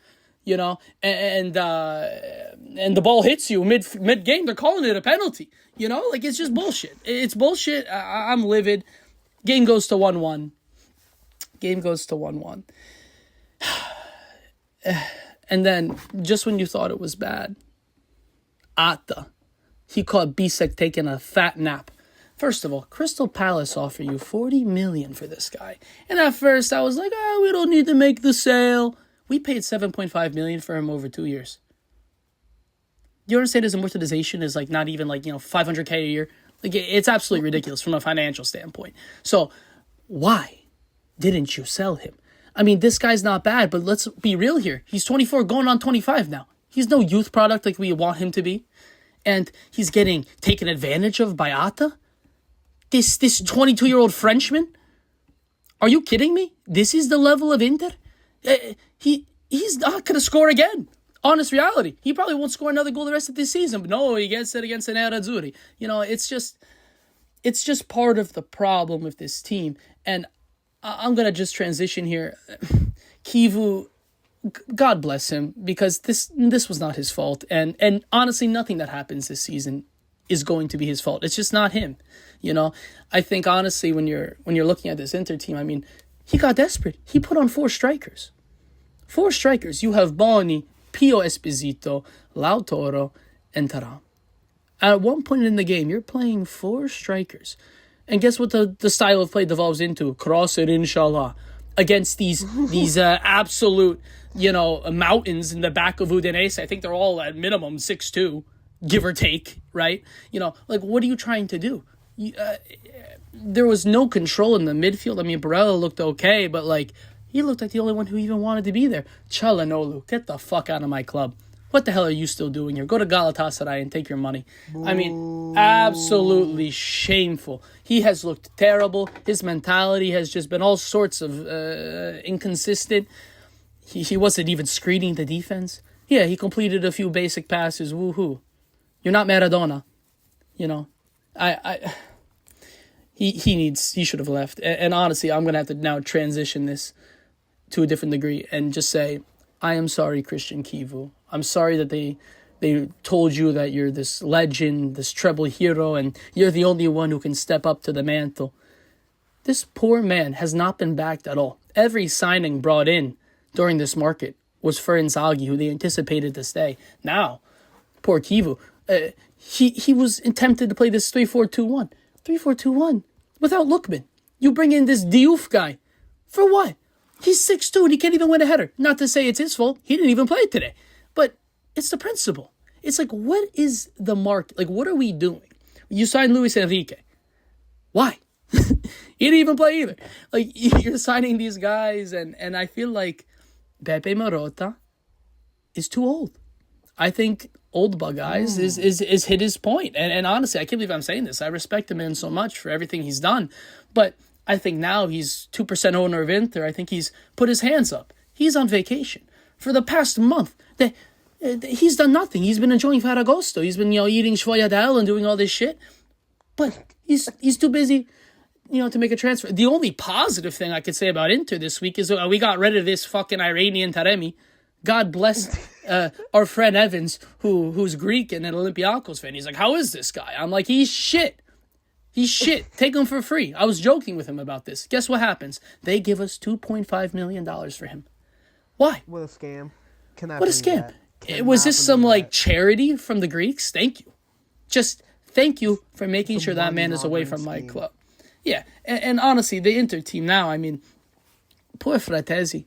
And the ball hits you mid game. They're calling it a penalty. It's just bullshit. It's bullshit. I'm livid. Game goes to 1-1. And then, just when you thought it was bad, Atta, he caught Bisek taking a fat nap. First of all, Crystal Palace offer you $40 million for this guy. And at first, I was like, we don't need to make the sale. We paid $7.5 million for him over 2 years. You understand his amortization is not even $500K a year? It's absolutely ridiculous from a financial standpoint. So, why didn't you sell him? I mean, this guy's not bad, but let's be real here. He's 24, going on 25 now. He's no youth product like we want him to be. And he's getting taken advantage of by Atta. This 22-year-old Frenchman. Are you kidding me? This is the level of Inter? He's not going to score again. Honest reality. He probably won't score another goal the rest of this season, but no, he gets it against an Nerazzurri. It's just part of the problem with this team. And I'm going to just transition here. Kivu, God bless him, because this was not his fault. And honestly, nothing that happens this season is going to be his fault. It's just not him. I think honestly, when you're looking at this Inter team, I mean, he got desperate. He put on 4 strikers. 4 strikers. You have Boni, Pio Esposito, Lautaro, and Taram. At one point in the game, you're playing 4 strikers. And guess what the style of play devolves into? Cross it, inshallah. Against these absolute, mountains in the back of Udinese. I think they're all at minimum 6'2", give or take, right? What are you trying to do? There was no control in the midfield. I mean, Barella looked okay, but, he looked like the only one who even wanted to be there. Çalhanoğlu, get the fuck out of my club. What the hell are you still doing here? Go to Galatasaray and take your money. I mean, absolutely shameful. He has looked terrible. His mentality has just been all sorts of inconsistent. He wasn't even screening the defense. Yeah, he completed a few basic passes. Woohoo. You're not Maradona. He should have left. And honestly, I'm going to have to now transition this to a different degree and just say, I am sorry, Christian Kivu. I'm sorry that they told you that you're this legend, this treble hero, and you're the only one who can step up to the mantle. This poor man has not been backed at all. Every signing brought in during this market was for Inzaghi, who they anticipated to stay. Now, poor Kivu, he was tempted to play this 3-4-2-1. 3-4-2-1 without Lookman. You bring in this Diouf guy. For what? He's 6'2" and he can't even win a header. Not to say it's his fault. He didn't even play today. But it's the principle. It's what is the market? What are we doing? You signed Luis Enrique. Why? He didn't even play either. You're signing these guys, and I feel like Pepe Marotta is too old. I think old bug guys is hit his point. And honestly, I can't believe I'm saying this. I respect the man so much for everything he's done. But I think now he's 2% owner of Inter. I think he's put his hands up. He's on vacation. For the past month, he's done nothing. He's been enjoying Ferragosto. He's been, eating Sfogliatelle and doing all this shit. But he's too busy, to make a transfer. The only positive thing I could say about Inter this week is we got rid of this fucking Iranian Taremi. God bless our friend Evans, who's Greek and an Olympiacos fan. He's like, how is this guy? I'm like, he's shit. He's shit. Take him for free. I was joking with him about this. Guess what happens? They give us $2.5 million for him. Why? What a scam. What a scam. Was this some charity from the Greeks? Thank you. Just thank you for making sure that man is away from my club. Yeah. And honestly, the Inter team now, I mean, poor Fratesi.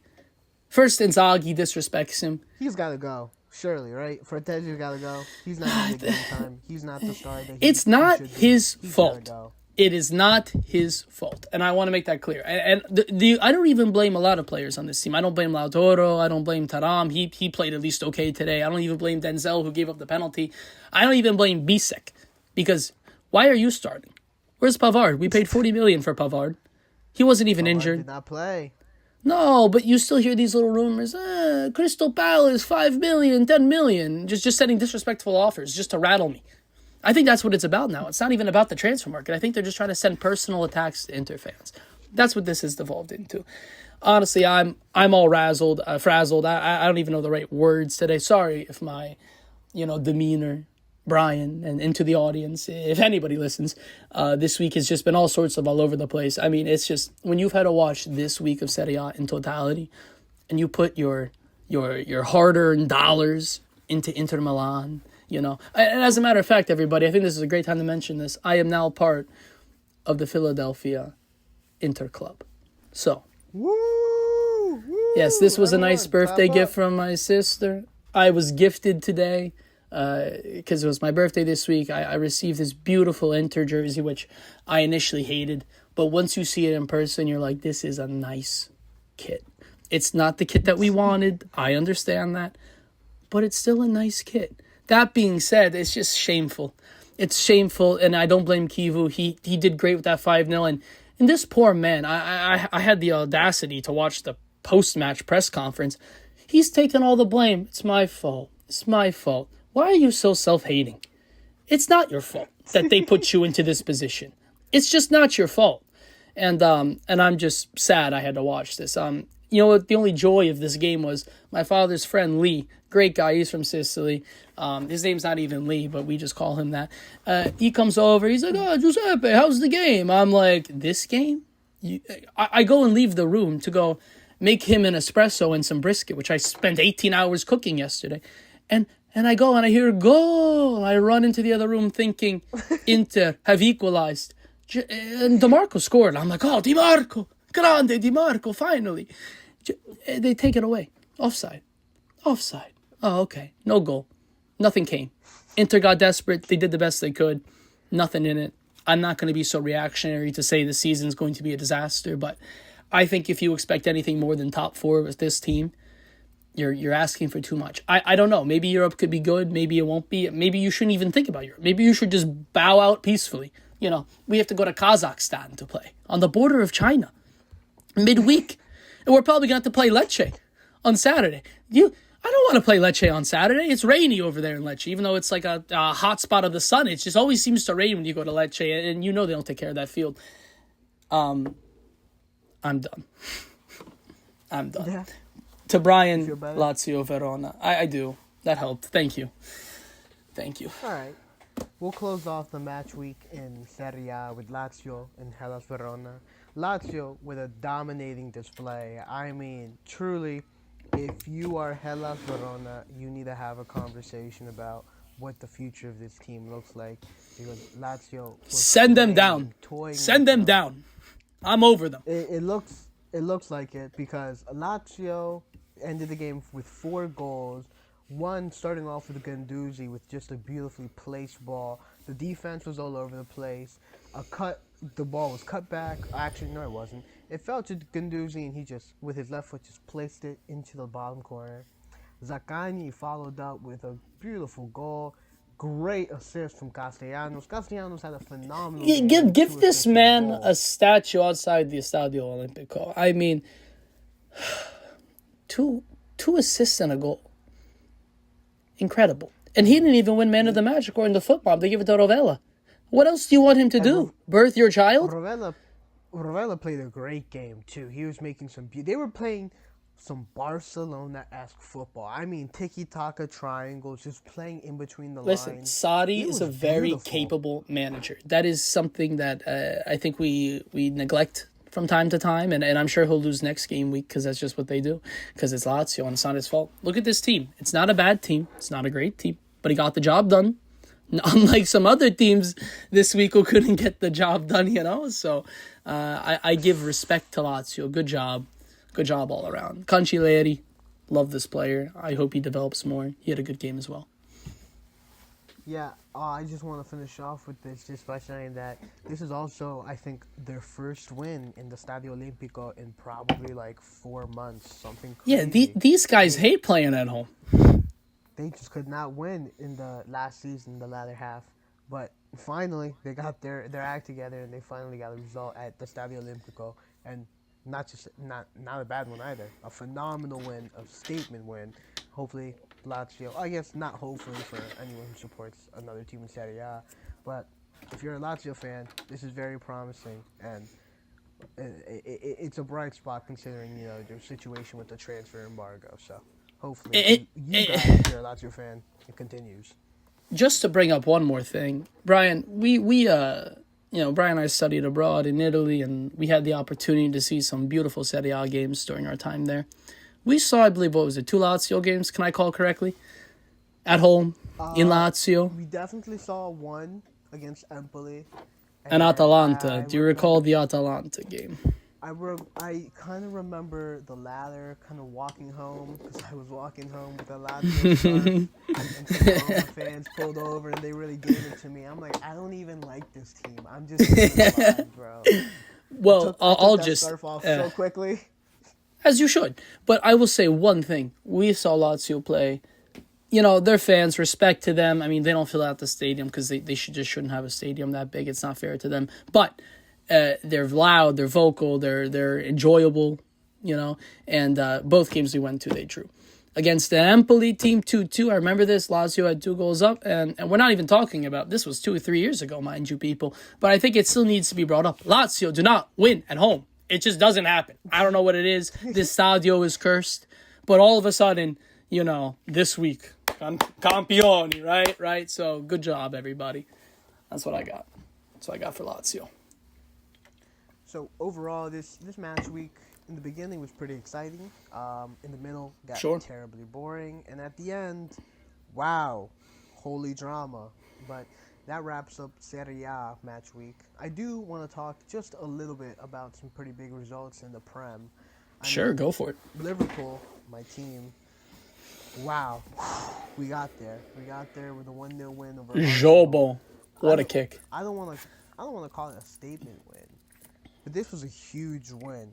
First, Inzaghi disrespects him. He's got to go. Surely, right? Fratesi's got to go. He's not going to get game time. He's not the star that it's not his fault. It is not his fault. And I want to make that clear. And I don't even blame a lot of players on this team. I don't blame Lautaro. I don't blame Taram. He played at least okay today. I don't even blame Denzel, who gave up the penalty. I don't even blame Bisek. Because why are you starting? Where's Pavard? We paid $40 million for Pavard. He wasn't even injured. Did not play. No, but you still hear these little rumors. Crystal Palace, $5 million, $10 million. Just sending disrespectful offers just to rattle me. I think that's what it's about now. It's not even about the transfer market. I think they're just trying to send personal attacks to Inter fans. That's what this has devolved into. Honestly, I'm all frazzled. I don't even know the right words today. Sorry if my, demeanor, Brian, and to the audience, if anybody listens, this week has just been all sorts of all over the place. I mean, it's just when you've had to watch this week of Serie A in totality, and you put your hard-earned dollars into Inter Milan. And as a matter of fact, everybody, I think this is a great time to mention this. I am now part of the Philadelphia Inter Club. So, yes, this was a nice birthday gift from my sister. I was gifted today because it was my birthday this week. I received this beautiful Inter jersey, which I initially hated. But once you see it in person, you're like, this is a nice kit. It's not the kit that we wanted. I understand that. But it's still a nice kit. That being said, it's just shameful. It's shameful, and I don't blame Kivu. He did great with that 5-0. And this poor man, I had the audacity to watch the post-match press conference. He's taking all the blame. It's my fault. It's my fault. Why are you so self-hating? It's not your fault that they put you into this position. It's just not your fault. And I'm just sad I had to watch this. You know what? The only joy of this game was my father's friend Lee, great guy. He's from Sicily. His name's not even Lee, but we just call him that. He comes over. He's like, "Oh, Giuseppe, how's the game?" I'm like, "This game?" I go and leave the room to go make him an espresso and some brisket, which I spent 18 hours cooking yesterday. And I go and I hear goal. I run into the other room thinking Inter have equalized. And DiMarco scored. I'm like, "Oh, DiMarco. Grande DiMarco, finally." They take it away. Offside. Offside. Oh, okay. No goal. Nothing came. Inter got desperate. They did the best they could. Nothing in it. I'm not going to be so reactionary to say the season's going to be a disaster, but I think if you expect anything more than top four with this team, you're asking for too much. I don't know. Maybe Europe could be good. Maybe it won't be. Maybe you shouldn't even think about Europe. Maybe you should just bow out peacefully. You know, we have to go to Kazakhstan to play on the border of China midweek. And we're probably going to have to play Lecce on Saturday. I don't want to play Lecce on Saturday. It's rainy over there in Lecce, even though it's like a hot spot of the sun. It just always seems to rain when you go to Lecce, and you know they don't take care of that field. I'm done. I'm done. Yeah. To Brian, Lazio, Verona. I do. That helped. Thank you. Thank you. All right. We'll close off the match week in Serie A with Lazio and Hellas Verona. Lazio with a dominating display. I mean, truly, if you are Hellas Verona, you need to have a conversation about what the future of this team looks like. Because Lazio... Send them down. Send them down. I'm over them. It looks like it because Lazio ended the game with 4 goals. One starting off with Guendouzi with just a beautifully placed ball. The defense was all over the place. The ball was cut back. Actually, no, it wasn't. It fell to Guendouzi, and he just, with his left foot, just placed it into the bottom corner. Zaccagni followed up with a beautiful goal. Great assist from Castellanos. Castellanos had a phenomenal game. Give this man a statue outside the Estadio Olimpico. I mean, two assists and a goal. Incredible. And he didn't even win man of the match according to football. They give it to Rovella. What else do you want him to do? Birth your child? Rovella played a great game too. He was making they were playing some Barcelona-esque football. I mean, tiki-taka triangles, just playing in between the lines. Listen, Sarri is a very capable manager. That is something that I think we neglect from time to time, and I'm sure he'll lose next game week because that's just what they do, because it's Lazio and it's not his fault. Look at this team. It's not a bad team. It's not a great team, but he got the job done. Unlike some other teams this week who couldn't get the job done, you know? So I give respect to Lazio. Good job. Good job all around. Cancelleri, love this player. I hope he develops more. He had a good game as well. Yeah, I just want to finish off with this just by saying that this is also, I think, their first win in the Stadio Olimpico in probably like 4 months, something crazy. Yeah, these guys hate playing at home. They just could not win in the last season, the latter half. But finally, they got their act together, and they finally got a result at the Stadio Olimpico. And not a bad one either. A phenomenal win, a statement win. Hopefully, Lazio, I guess not hopefully for anyone who supports another team in Serie A, but if you're a Lazio fan, this is very promising, and it's a bright spot considering, you know, their situation with the transfer embargo. So hopefully, you guys, if you're a Lazio fan, it continues. Just to bring up one more thing, Brian, we Brian and I studied abroad in Italy, and we had the opportunity to see some beautiful Serie A games during our time there. We saw, I believe, 2 Lazio games, can I call correctly? At home, in Lazio. We definitely saw one against Empoli. And Atalanta. Do you recall the Atalanta game? I kind of remember the latter, kind of walking home, because I was walking home with a Lazio scarf, and some Roma fans pulled over, and they really gave it to me. I'm like, I don't even like this team. I'm just vibe, bro. Well, I'll just... scarf off so quickly. As you should. But I will say one thing. We saw Lazio play. You know, their fans, respect to them. I mean, they don't fill out the stadium because they shouldn't have a stadium that big. It's not fair to them. But they're loud, they're vocal, they're enjoyable, you know. And both games we went to, they drew. Against the Empoli team, 2-2. I remember this. Lazio had 2 goals up. And we're not even talking about, this was 2 or 3 years ago, mind you, people. But I think it still needs to be brought up. Lazio do not win at home. It just doesn't happen. I don't know what it is. This stadio is cursed. But all of a sudden, this week, campioni, right? Right? So good job, everybody. That's what I got. That's what I got for Lazio. So overall, this match week in the beginning was pretty exciting. In the middle, got terribly boring, and at the end, wow, holy drama. But that wraps up Serie A match week. I do want to talk just a little bit about some pretty big results in the Prem. Go for it. Liverpool, my team. Wow, we got there. We got there with a 1-0 win over Jobo. What a kick. I don't want to call it a statement win, but this was a huge win.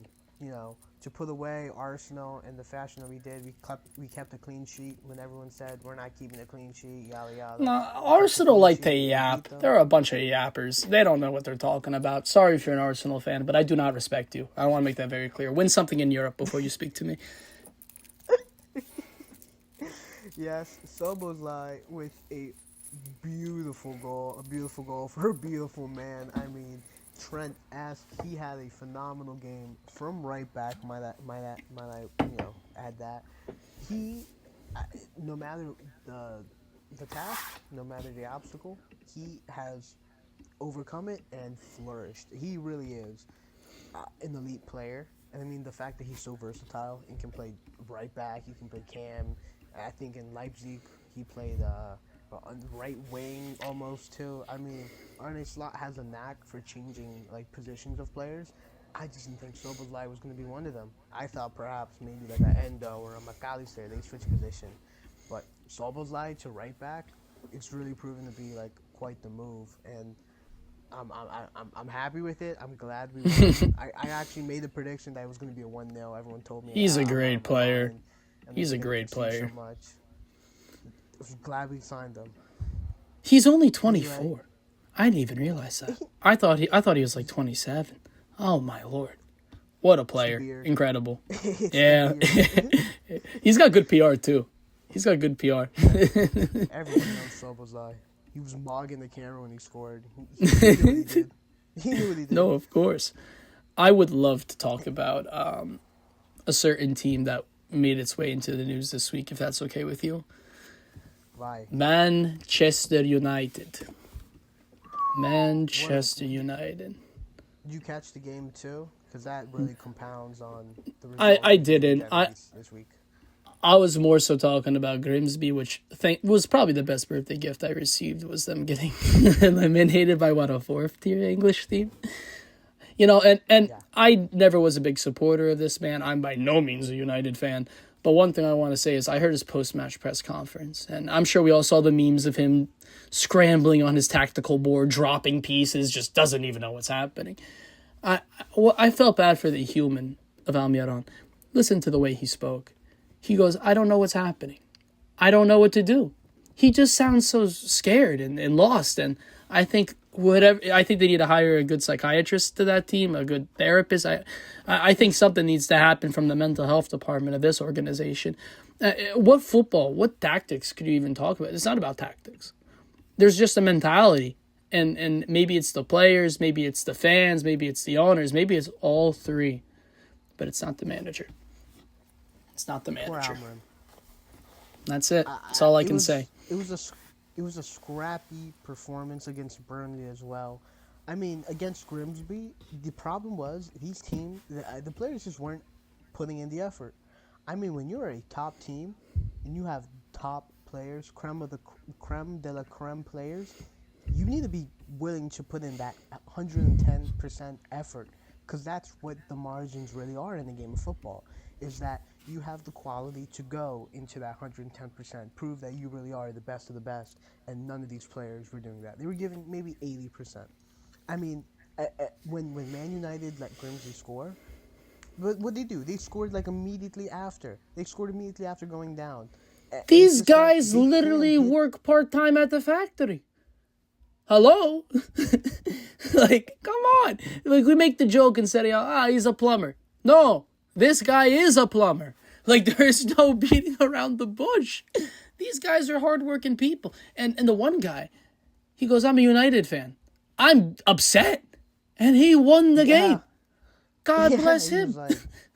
To put away Arsenal and the fashion that we did, we kept a clean sheet when everyone said we're not keeping a clean sheet, yada yada. No, Arsenal like to yap. They're a bunch of yappers. They don't know what they're talking about. Sorry if you're an Arsenal fan, but I do not respect you. I want to make that very clear. Win something in Europe before you speak to me. Yes, Szoboszlai with a beautiful goal for a beautiful man. I mean, Trent asked. He had a phenomenal game from right back. Might I add that he, no matter the task, no matter the obstacle, he has overcome it and flourished. He really is an elite player. And I mean, the fact that he's so versatile and can play right back, he can play cam. I think in Leipzig he played on right wing almost too. I mean, Arne Slot has a knack for changing positions of players. I just didn't think Szoboszlai was going to be one of them. I thought perhaps maybe like an Endo or a McAllister, they switch position. But Szoboszlai to right back, it's really proven to be quite the move, and I'm happy with it. I'm glad we won. I actually made a prediction that it was going to be a 1-0. Everyone told me he's a great player. He's a great player. So much. I'm glad we signed him. He's only 24. Right. I didn't even realize that. I thought he was 27. Oh my lord. What a player. Incredible. Yeah. He's got good PR too. He's got good PR. Everyone knows Szoboszlai. He was mogging the camera when he scored. He knew what he did. He knew what he did. No, of course. I would love to talk about a certain team that made its way into the news this week, if that's okay with you. Why? Manchester United. Manchester United. Did you catch the game too? Because that really compounds on the result. I didn't. This week. I was more so talking about Grimsby, which was probably the best birthday gift I received, was them getting eliminated by a fourth-tier English team. And I never was a big supporter of this man. I'm by no means a United fan. But one thing I want to say is I heard his post-match press conference, and I'm sure we all saw the memes of him scrambling on his tactical board, dropping pieces, just doesn't even know what's happening. I felt bad for the human of Almiron. Listen to the way he spoke. He goes, I don't know what's happening. I don't know what to do. He just sounds so scared and lost, and I think they need to hire a good psychiatrist to that team, a good therapist. I think something needs to happen from the mental health department of this organization. What tactics could you even talk about? It's not about tactics. There's just a mentality, and maybe it's the players, maybe it's the fans, maybe it's the owners, maybe it's all three, but it's not the manager. It's not the manager. That's it. That's all I can say. It was a scrappy performance against Burnley as well. I mean, against Grimsby, the problem was these teams, the players just weren't putting in the effort. I mean, when you're a top team and you have top players, creme de la creme players, you need to be willing to put in that 110% effort, because that's what the margins really are in the game of football, is that you have the quality to go into that 110%, prove that you really are the best of the best, and none of these players were doing that. They were giving maybe 80%. I mean, when Man United let Grimsby score, what they do? They scored immediately after. They scored immediately after going down. These guys literally work part-time at the factory. Hello? Come on. We make the joke and say, he's a plumber. No, this guy is a plumber. Like, there is no beating around the bush. These guys are hardworking people. And the one guy, he goes, I'm a United fan. I'm upset. And he won the game. God bless him.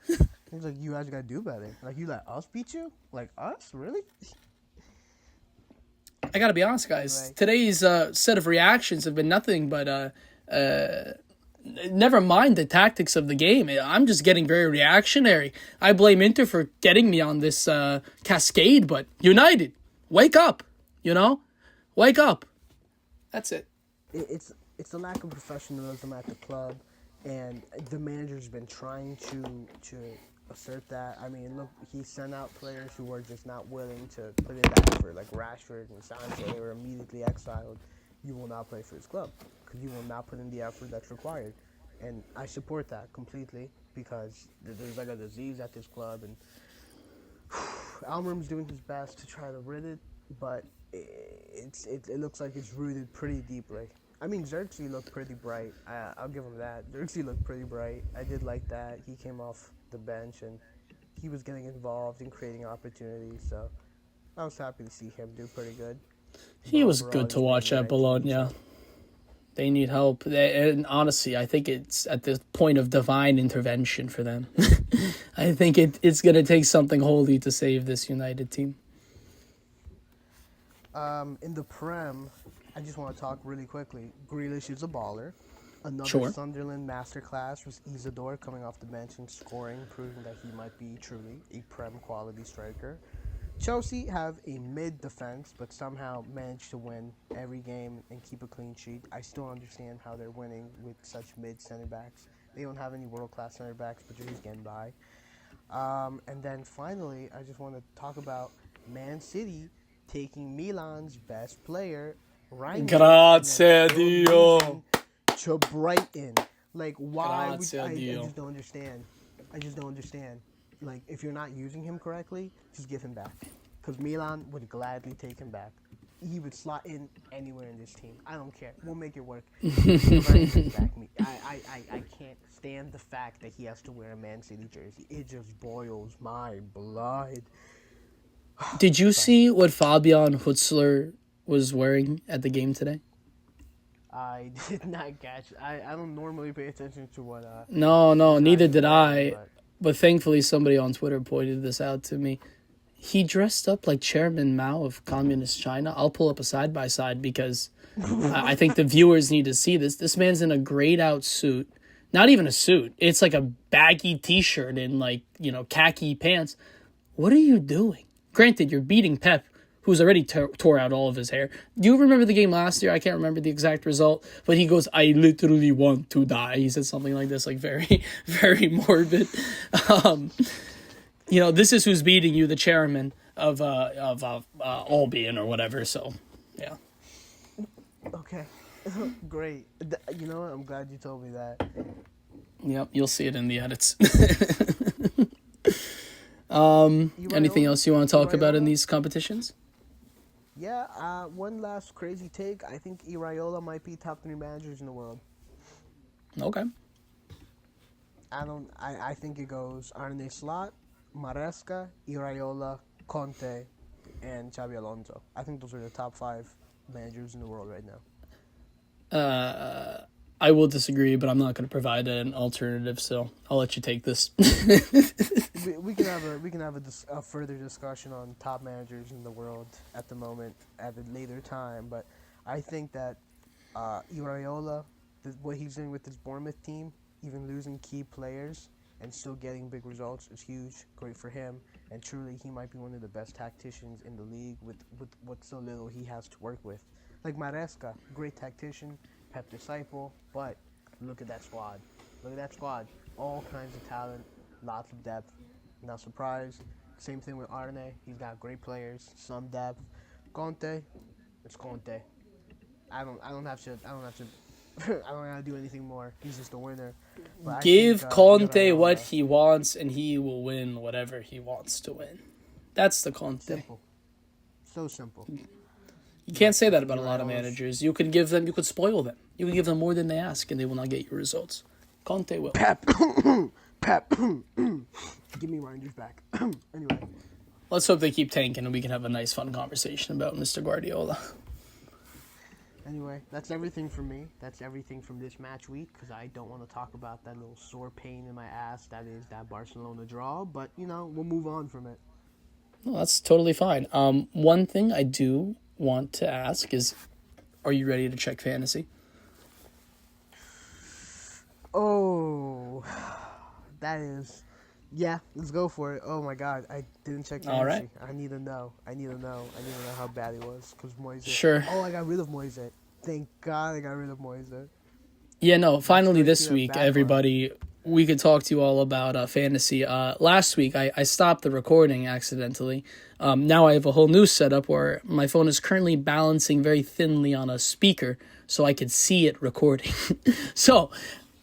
He was like, you guys gotta do better. Like, you let us beat you? Like, us? Really? I gotta be honest, guys. Anyway. Today's set of reactions have been nothing but never mind the tactics of the game. I'm just getting very reactionary. I blame Inter for getting me on this cascade, but United, wake up, wake up. That's it. It's the lack of professionalism at the club, and the manager's been trying to assert that. I mean, look, he sent out players who were just not willing to put in that effort, like Rashford and Sancho. They were immediately exiled. You will not play for his club because you will not put in the effort that's required. And I support that completely because there's like a disease at this club, and Almrum's doing his best to try to rid it, but it looks like it's rooted pretty deeply. I mean, Xerxes looked pretty bright. I'll give him that. Xerxes looked pretty bright. I did like that. He came off the bench and he was getting involved in creating opportunities. So I was happy to see him do pretty good. He was good to watch at Bologna. They need help. And honestly, I think it's at the point of divine intervention for them. I think it's going to take something holy to save this United team. In the Prem, I just want to talk really quickly. Grealish is a baller. Another Sunderland masterclass was Isidore coming off the bench and scoring, proving that he might be truly a Prem quality striker. Chelsea have a mid-defense, but somehow managed to win every game and keep a clean sheet. I still understand how they're winning with such mid-center-backs. They don't have any world-class center-backs, but they're just getting by. And then finally, I just want to talk about Man City taking Milan's best player, Ryan. Grazie Dio. To Brighton. Like, why? I just don't understand. I just don't understand. Like, if you're not using him correctly, just give him back. Because Milan would gladly take him back. He would slot in anywhere in this team. I don't care. We'll make it work. I can't stand the fact that he has to wear a Man City jersey. It just boils my blood. Did you see what Fabian Hutzler was wearing at the game today? I did not catch. I don't normally pay attention to what. No, neither did I. But thankfully, somebody on Twitter pointed this out to me. He dressed up like Chairman Mao of Communist China. I'll pull up a side-by-side because I think the viewers need to see this. This man's in a grayed-out suit. Not even a suit. It's like a baggy T-shirt and, khaki pants. What are you doing? Granted, you're beating Pep, who's already tore out all of his hair. Do you remember the game last year? I can't remember the exact result, but he goes, I literally want to die. He said something like this, like very, very morbid. This is who's beating you, the chairman of Albion or whatever, so, yeah. Okay, great. You know what? I'm glad you told me that. Yep, you'll see it in the edits. Anything else you want to talk about in these competitions? Yeah, one last crazy take. I think Iraola might be top 3 managers in the world. Okay. I think it goes Arne Slot, Maresca, Iraola, Conte, and Xabi Alonso. I think those are the top 5 managers in the world right now. I will disagree, but I'm not going to provide an alternative, so I'll let you take this. we can have a further discussion on top managers in the world at the moment at a later time. But I think that Iraola, what he's doing with his Bournemouth team, even losing key players and still getting big results, is huge. Great for him, and truly he might be one of the best tacticians in the league with what so little he has to work with. Like Maresca, great tactician, Pep disciple, but look at that squad. All kinds of talent, lots of depth. Not surprised. Same thing with Arne. He's got great players, some depth. Conte, it's Conte. I don't have to do anything more. He's just a winner. But Give Conte what he wants, and he will win whatever he wants to win. That's the Conte. Simple. So simple. You can't say that about a lot of managers. You could spoil them. You can give them more than they ask, and they will not get your results. Conte will. Pep. Give me Rangers back. Anyway. Let's hope they keep tanking and we can have a nice, fun conversation about Mr. Guardiola. Anyway, that's everything from me. That's everything from this match week because I don't want to talk about that little sore pain in my ass that is that Barcelona draw. But, we'll move on from it. No, that's totally fine. One thing I do want to ask is, are you ready to check fantasy? Oh, that is... Yeah, let's go for it. Oh, my God. I didn't check fantasy. All right. I need to know. I need to know how bad it was because Moise... Sure. Oh, I got rid of Moise. Thank God I got rid of Moise. Yeah, no, finally That's this where I see week, that bad everybody, we could talk to you all about fantasy. Last week, I stopped the recording accidentally. Now I have a whole new setup where my phone is currently balancing very thinly on a speaker so I could see it recording. So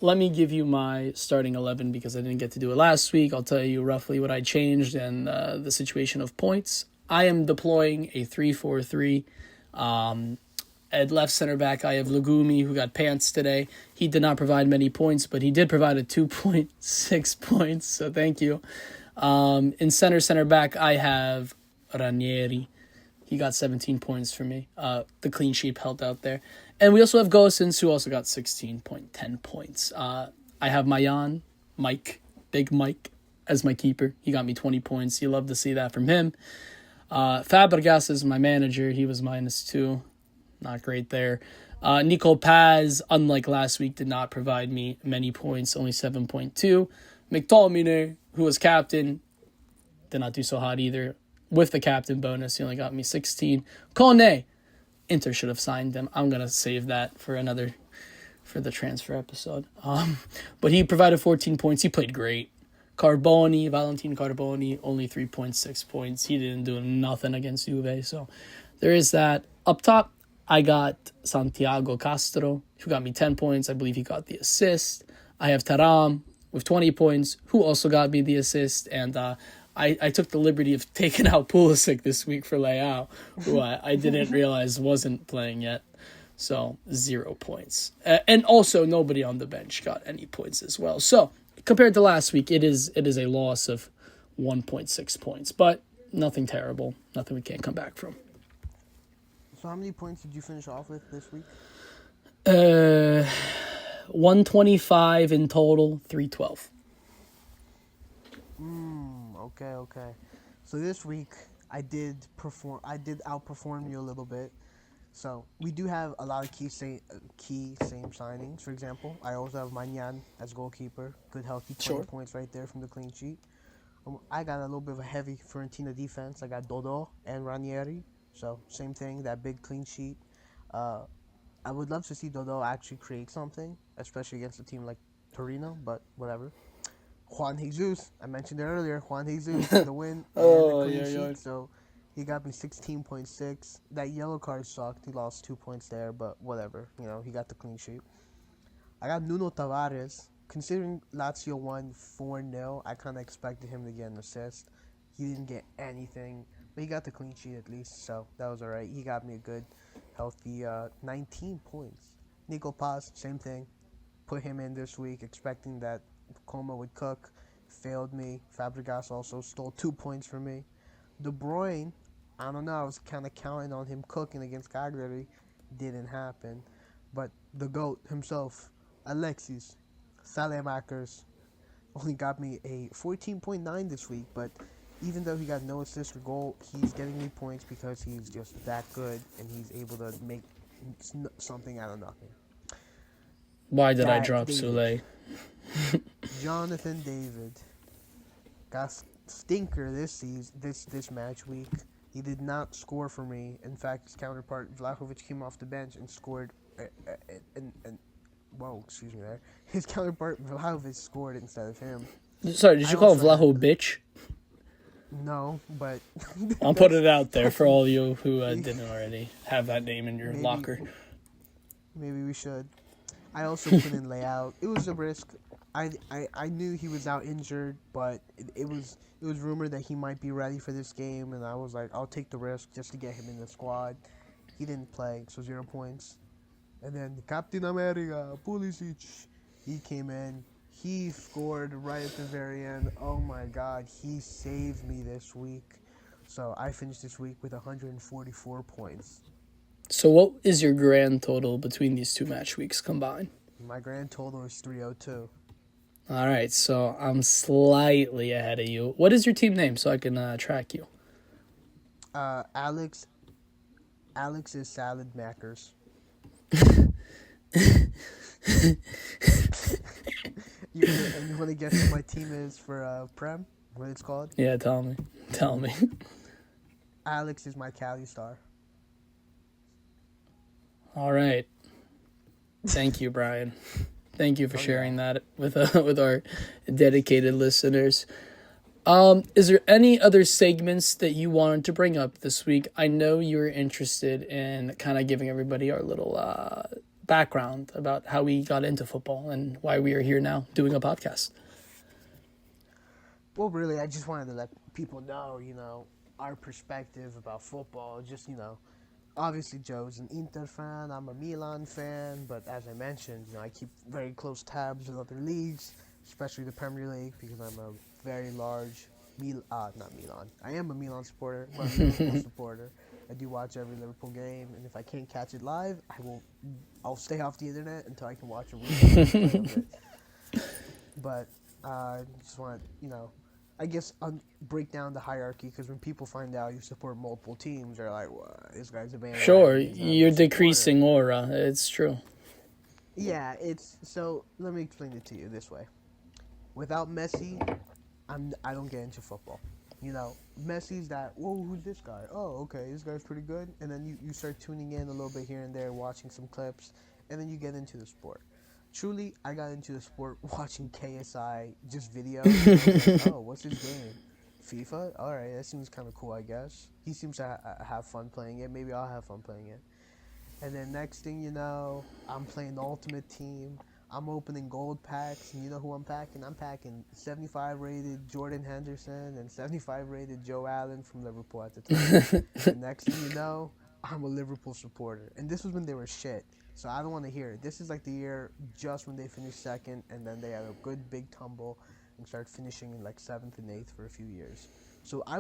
let me give you my starting 11 because I didn't get to do it last week. I'll tell you roughly what I changed and the situation of points. I am deploying a 3-4-3. At left center back, I have Lagumi, who got pants today. He did not provide many points, but he did provide a 2.6 points, so thank you. In center back, I have Ranieri. He got 17 points for me. The clean sheet held out there. And we also have Gosens, who also got 16.10 points. I have Mayan, Big Mike, as my keeper. He got me 20 points. You love to see that from him. Fabregas is my manager. He was -2. Not great there. Nico Paz, unlike last week, did not provide me many points, only 7.2. McTominay, who was captain, did not do so hot either. With the captain bonus, he only got me 16. Kone, Inter should have signed him. I'm going to save that for the transfer episode. But he provided 14 points. He played great. Valentin Carboni, only 3.6 points. He didn't do nothing against Juve, so there is that. Up top, I got Santiago Castro, who got me 10 points. I believe he got the assist. I have Taram with 20 points, who also got me the assist. And I took the liberty of taking out Pulisic this week for Leao, who I didn't realize wasn't playing yet. So 0 points. And also nobody on the bench got any points as well. So compared to last week, it is a loss of 1.6 points. But nothing terrible. Nothing we can't come back from. So how many points did you finish off with this week? 125 in total, 312. Okay. So this week I did outperform you a little bit. So we do have a lot of key same signings. For example, I also have Magnan as goalkeeper. Good, healthy 20 points right there from the clean sheet. I got a little bit of a heavy Fiorentina defense. I got Dodo and Ranieri. So, same thing, that big clean sheet. I would love to see Dodo actually create something, especially against a team like Torino, but whatever. Juan Jesus, I mentioned it earlier, Juan Jesus, the win and the clean sheet, so he got me 16.6. That yellow card sucked. He lost 2 points there, but whatever. He got the clean sheet. I got Nuno Tavares. Considering Lazio won 4-0, I kind of expected him to get an assist. He didn't get anything. But he got the clean sheet at least, so that was all right. He got me a good, healthy 19 points. Nico Paz, same thing. Put him in this week, expecting that Como would cook. Failed me. Fabregas also stole 2 points from me. De Bruyne, I don't know. I was kind of counting on him cooking against Cagliari. Didn't happen. But the GOAT himself, Alexis Saelemaekers, only got me a 14.9 this week, but even though he got no assist or goal, he's getting me points because he's just that good and he's able to make something out of nothing. Why did I drop Soulé? Jonathan David got stinker this season, this match week. He did not score for me. In fact, his counterpart Vlahovic came off the bench and scored. Excuse me there. His counterpart Vlahovic scored instead of him. Sorry, did you call him Vlahovic? No, but... I'll put it out there for all of you who didn't already have that name in your locker. Maybe we should. I also put in layout. It was a risk. I knew he was out injured, but it was rumored that he might be ready for this game, and I was like, I'll take the risk just to get him in the squad. He didn't play, so 0 points. And then Captain America, Pulisic, he came in. He scored right at the very end. Oh my God, he saved me this week. So I finished this week with 144 points. So what is your grand total between these two match weeks combined? My grand total is 302. All right, so I'm slightly ahead of you. What is your team name so I can track you? Alex. Alex is Salad Mackers. And you want to guess what my team is for Prem? What it's called? Yeah, tell me. Tell me. Alex is my Cali star. All right. Thank you, Brian. Thank you for sharing that with with our dedicated listeners. Is there any other segments that you wanted to bring up this week? I know you're interested in kind of giving everybody our little background about how we got into football and why we are here now doing a podcast. Well, really, I just wanted to let people know, our perspective about football. Just, obviously Joe's an Inter fan, I'm a Milan fan, but as I mentioned, I keep very close tabs with other leagues, especially the Premier League, because I'm a very large not Milan. I am a Milan supporter, but I'm a Liverpool supporter. I do watch every Liverpool game, and if I can't catch it live, I'll stay off the internet until I can watch a replay of it. But I just want to, I guess break down the hierarchy, because when people find out you support multiple teams, they're like, well, this guy's a bandwagon. Sure, you're decreasing aura. It's true. Yeah, so let me explain it to you this way. Without Messi, I don't get into football. Messi's that, whoa, who's this guy? Oh, okay, this guy's pretty good. And then you start tuning in a little bit here and there, watching some clips, and then you get into the sport. Truly, I got into the sport watching KSI, just videos. Like, oh, what's his game? FIFA? All right, that seems kind of cool, I guess. He seems to have fun playing it. Maybe I'll have fun playing it. And then next thing you know, I'm playing the Ultimate Team. I'm opening gold packs, and you know who I'm packing? I'm packing 75 rated Jordan Henderson and 75 rated Joe Allen from Liverpool at the time. And next thing you know, I'm a Liverpool supporter. And this was when they were shit. So I don't want to hear it. This is like the year just when they finished second, and then they had a good big tumble and started finishing in like 7th and 8th for a few years. So I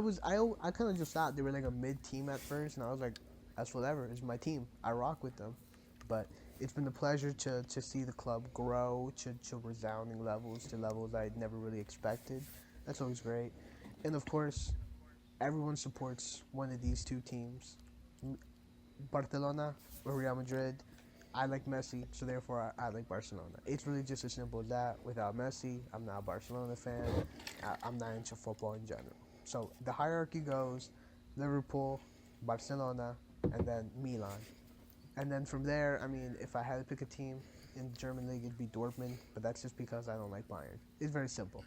kind of just thought they were like a mid team at first, and I was like, that's whatever. It's my team. I rock with them. But it's been a pleasure to see the club grow to resounding levels, to levels I'd never really expected. That's always great. And of course, everyone supports one of these two teams, Barcelona or Real Madrid. I like Messi, so therefore I like Barcelona. It's really just as simple as that. Without Messi, I'm not a Barcelona fan. I'm not into football in general. So the hierarchy goes Liverpool, Barcelona, and then Milan. And then from there, I mean, if I had to pick a team in the German league, it'd be Dortmund, but that's just because I don't like Bayern. It's very simple.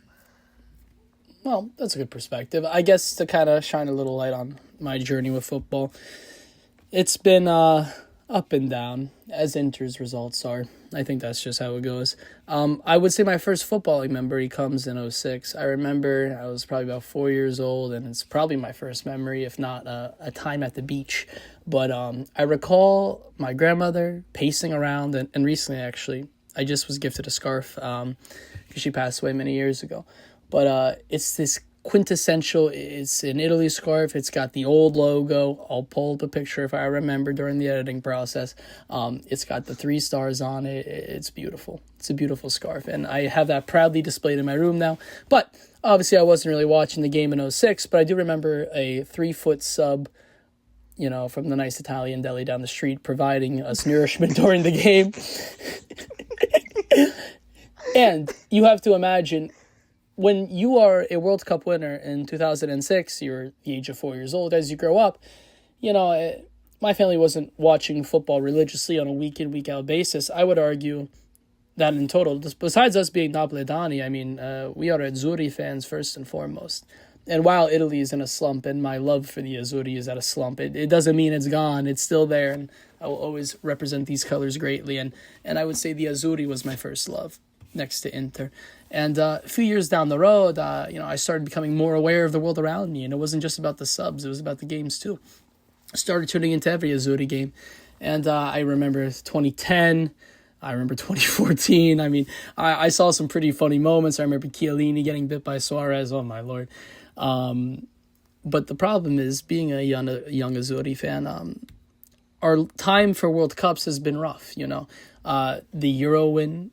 Well, that's a good perspective. I guess to kind of shine a little light on my journey with football, it's been up and down, as Inter's results are. I think that's just how it goes. I would say my first footballing memory comes in 2006. I remember I was probably about 4 years old, and it's probably my first memory, if not a time at the beach. But I recall my grandmother pacing around, and recently, actually, I just was gifted a scarf because she passed away many years ago. But it's this quintessential, it's an Italy scarf. It's got the old logo. I'll pull up a picture if I remember during the editing process. It's got the 3 stars on it. It's beautiful. It's a beautiful scarf. And I have that proudly displayed in my room now. But obviously I wasn't really watching the game in 2006, but I do remember a 3-foot sub, from the nice Italian deli down the street, providing us nourishment during the game. And you have to imagine, when you are a World Cup winner in 2006, you're the age of 4 years old. As you grow up, my family wasn't watching football religiously on a week-in, week-out basis. I would argue that in total, besides us being Napoletani, I mean, we are Azzurri fans first and foremost. And while Italy is in a slump, and my love for the Azzurri is at a slump, it doesn't mean it's gone. It's still there, and I will always represent these colors greatly. And I would say the Azzurri was my first love, next to Inter. And a few years down the road, I started becoming more aware of the world around me, and it wasn't just about the subs, it was about the games too. I started tuning into every Azzurri game, and I remember 2010, I remember 2014. I mean, I saw some pretty funny moments. I remember Chiellini getting bit by Suarez. Oh, my Lord. But the problem is, being a young Azzurri fan, our time for World Cups has been rough, you know. The Euro win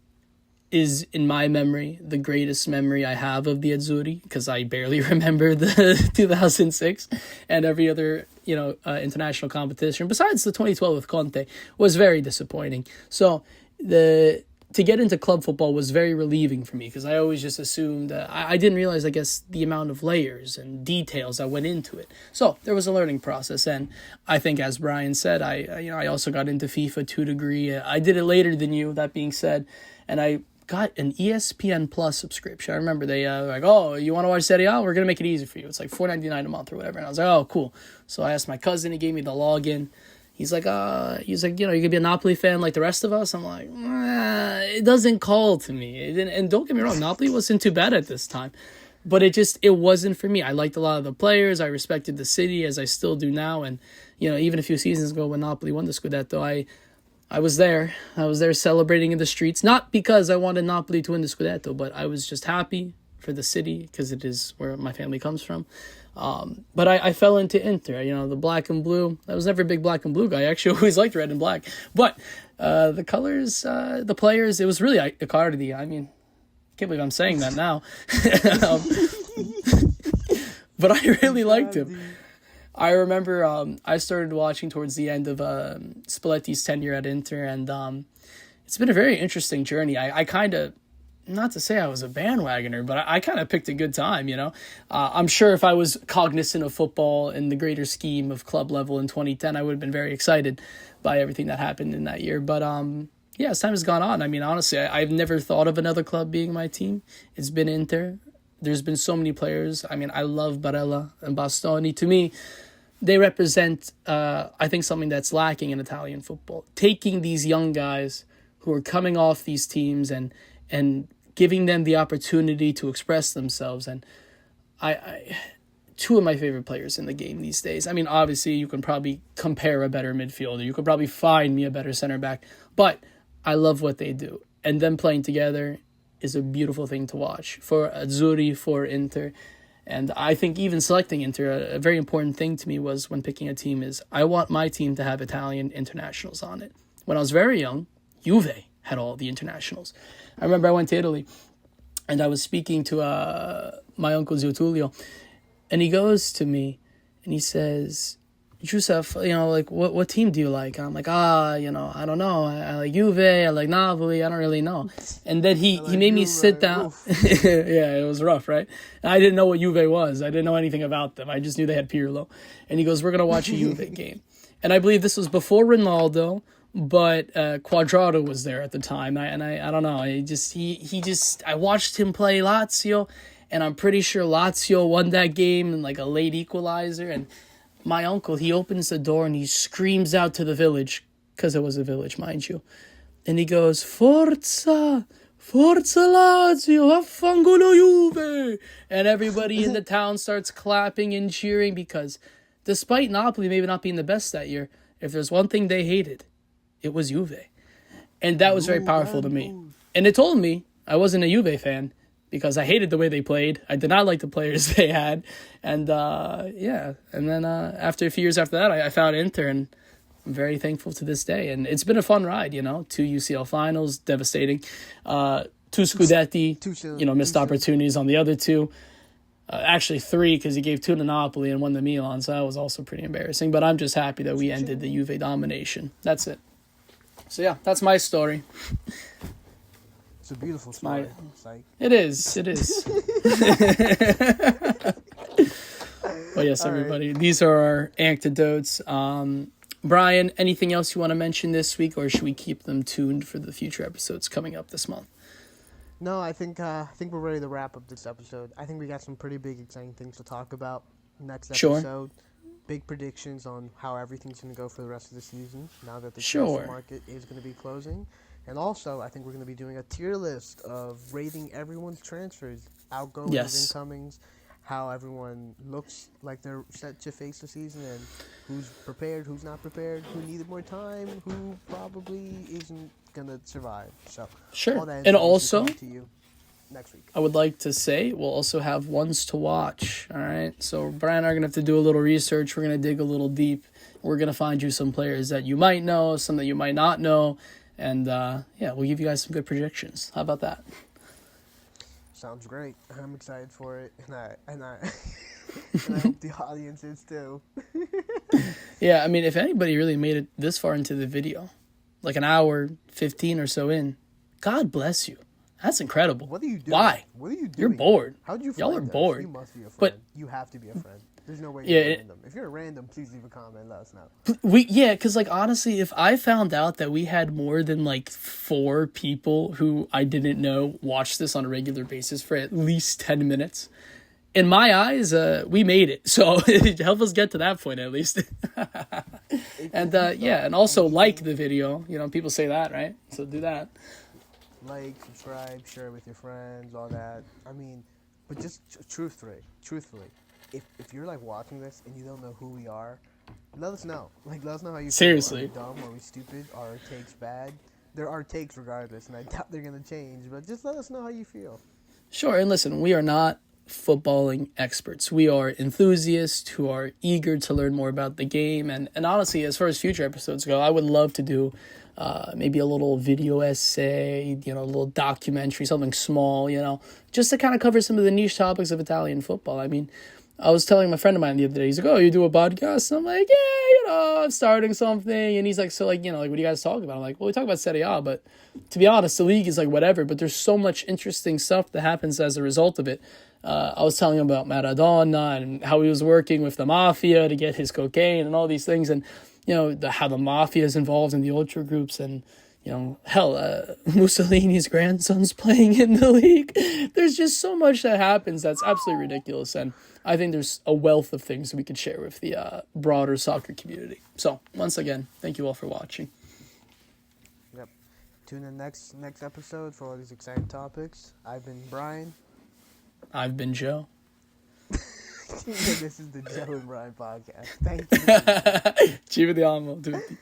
is, in my memory, the greatest memory I have of the Azzurri, because I barely remember the 2006 and every other, international competition, besides the 2012 with Conte, was very disappointing. So to get into club football was very relieving for me, because I always just assumed, I didn't realize, I guess, the amount of layers and details that went into it. So there was a learning process, and I think, as Brian said, I also got into FIFA to a degree. I did it later than you, that being said, and I got an ESPN Plus subscription. I remember they like, oh, you want to watch Serie A? We're going to make it easy for you. It's like $4.99 a month or whatever. And I was like, oh, cool. So I asked my cousin. He gave me the login. He's like, you could be a Napoli fan like the rest of us. I'm like, it doesn't call to me. And don't get me wrong, Napoli wasn't too bad at this time. But it wasn't for me. I liked a lot of the players. I respected the city, as I still do now. And, even a few seasons ago when Napoli won the Scudetto, I was there. I was there celebrating in the streets, not because I wanted Napoli to win the Scudetto, but I was just happy for the city, because it is where my family comes from. But I fell into Inter, the black and blue. I was never a big black and blue guy. I actually always liked red and black. But the colors, the players, it was really Icardi. I mean, I can't believe I'm saying that now. But I really liked him. I remember I started watching towards the end of Spalletti's tenure at Inter, and it's been a very interesting journey. I kind of, not to say I was a bandwagoner, but I kind of picked a good time, I'm sure if I was cognizant of football in the greater scheme of club level in 2010, I would have been very excited by everything that happened in that year. But as time has gone on, I mean, honestly, I've never thought of another club being my team. It's been Inter. There's been so many players. I mean, I love Barella and Bastoni. To me, they represent, I think, something that's lacking in Italian football. Taking these young guys who are coming off these teams and giving them the opportunity to express themselves. And I two of my favorite players in the game these days. I mean, obviously, you can probably compare a better midfielder. You could probably find me a better center back. But I love what they do. And them playing together is a beautiful thing to watch for Azzurri, for Inter. And I think even selecting Inter, a very important thing to me was, when picking a team, is I want my team to have Italian internationals on it. When I was very young, Juve had all the internationals. I remember I went to Italy, and I was speaking to my uncle Zio Tullio, and he goes to me, and he says, Giuseppe, what team do you like? I'm like, I don't know. I like Juve, I like Napoli, I don't really know. And then he made me sit down. Yeah, it was rough, right? And I didn't know what Juve was. I didn't know anything about them. I just knew they had Pirlo. And he goes, we're going to watch a Juve game. And I believe this was before Ronaldo, but Quadrado was there at the time. I don't know. I watched him play Lazio, and I'm pretty sure Lazio won that game in like a late equalizer. And my uncle, he opens the door and he screams out to the village, because it was a village, mind you. And he goes, Forza! Forza Lazio! Vaffanculo Juve! And everybody in the town starts clapping and cheering, because despite Napoli maybe not being the best that year, if there's one thing they hated, it was Juve. And that was very powerful to me. And it told me I wasn't a Juve fan, because I hated the way they played. I did not like the players they had. And, And then after a few years after that, I found Inter, and I'm very thankful to this day. And it's been a fun ride, 2 UCL finals, devastating. 2 Scudetti, missed opportunities on the other 2. Actually 3, because he gave 2 to Napoli and 1 to Milan. So that was also pretty embarrassing. But I'm just happy that we ended the Juve domination. That's it. So, yeah, that's my story. It's a beautiful story. It is. Well, yes, everybody. Right. These are our anecdotes. Brian, anything else you want to mention this week, or should we keep them tuned for the future episodes coming up this month? No, I think we're ready to wrap up this episode. I think we got some pretty big, exciting things to talk about next episode. Sure. Big predictions on how everything's going to go for the rest of the season, now that the transfer market is going to be closing. And also, I think we're going to be doing a tier list of rating everyone's transfers, outgoings, incomings, how everyone looks like they're set to face the season, and who's prepared, who's not prepared, who needed more time, who probably isn't gonna survive. So Sure. all that And information also, coming to you next week. I would like to say we'll also have ones to watch. All right. So Brian and I are gonna have to do a little research. We're gonna dig a little deep. We're gonna find you some players that you might know, some that you might not know, and yeah, we'll give you guys some good predictions. How about that? Sounds great. I'm excited for it, and I and I hope the audience is too. Yeah, I mean, if anybody really made it this far into the video, like an hour 15 or so in, God bless you. That's incredible. What are you doing? Why? What are you doing? You're bored. How'd you? Y'all Find are us? bored. You must be a friend. But you have to be a friend. There's no way Yeah, you're random. If you're a random, please leave a comment. Let us know. because like honestly, if I found out that we had more than like 4 people who I didn't know watch this on a regular basis for at least 10 minutes, in my eyes, we made it. So help us get to that point at least. And yeah, and also like the video. You know, people say that, right? So do that. Like, subscribe, share it with your friends, all that. I mean, but just truthfully, if you're like watching this and you don't know who we are, let us know. Like, let us know how you Seriously. feel. Are we dumb? Are we stupid? Are our takes bad? There are takes regardless, and I doubt they're gonna change. But just let us know how you feel. Sure, and listen, we are not footballing experts. We are enthusiasts who are eager to learn more about the game. And honestly, as far as future episodes go, I would love to do maybe a little video essay, you know, a little documentary, something small, you know, just to kind of cover some of the niche topics of Italian football. I mean, I was telling my friend of mine the other day, he's like, oh, you do a podcast? And I'm like, yeah, you know, I'm starting something. And he's like, so like, you know, like, what do you guys talk about? I'm like, well, we talk about Serie A, but to be honest, the league is like whatever, but there's so much interesting stuff that happens as a result of it. I was telling him about Maradona and how he was working with the mafia to get his cocaine and all these things. And, you know, how the mafia is involved in the ultra groups and, you know, hell, Mussolini's grandson's playing in the league. There's just so much that happens that's absolutely ridiculous. And I think there's a wealth of things we could share with the broader soccer community. So, once again, thank you all for watching. Yep. Tune in next episode for all these exciting topics. I've been Brian. I've been Joe. This is the Joe and Brian podcast. Thank you. Ci vediamo tutti.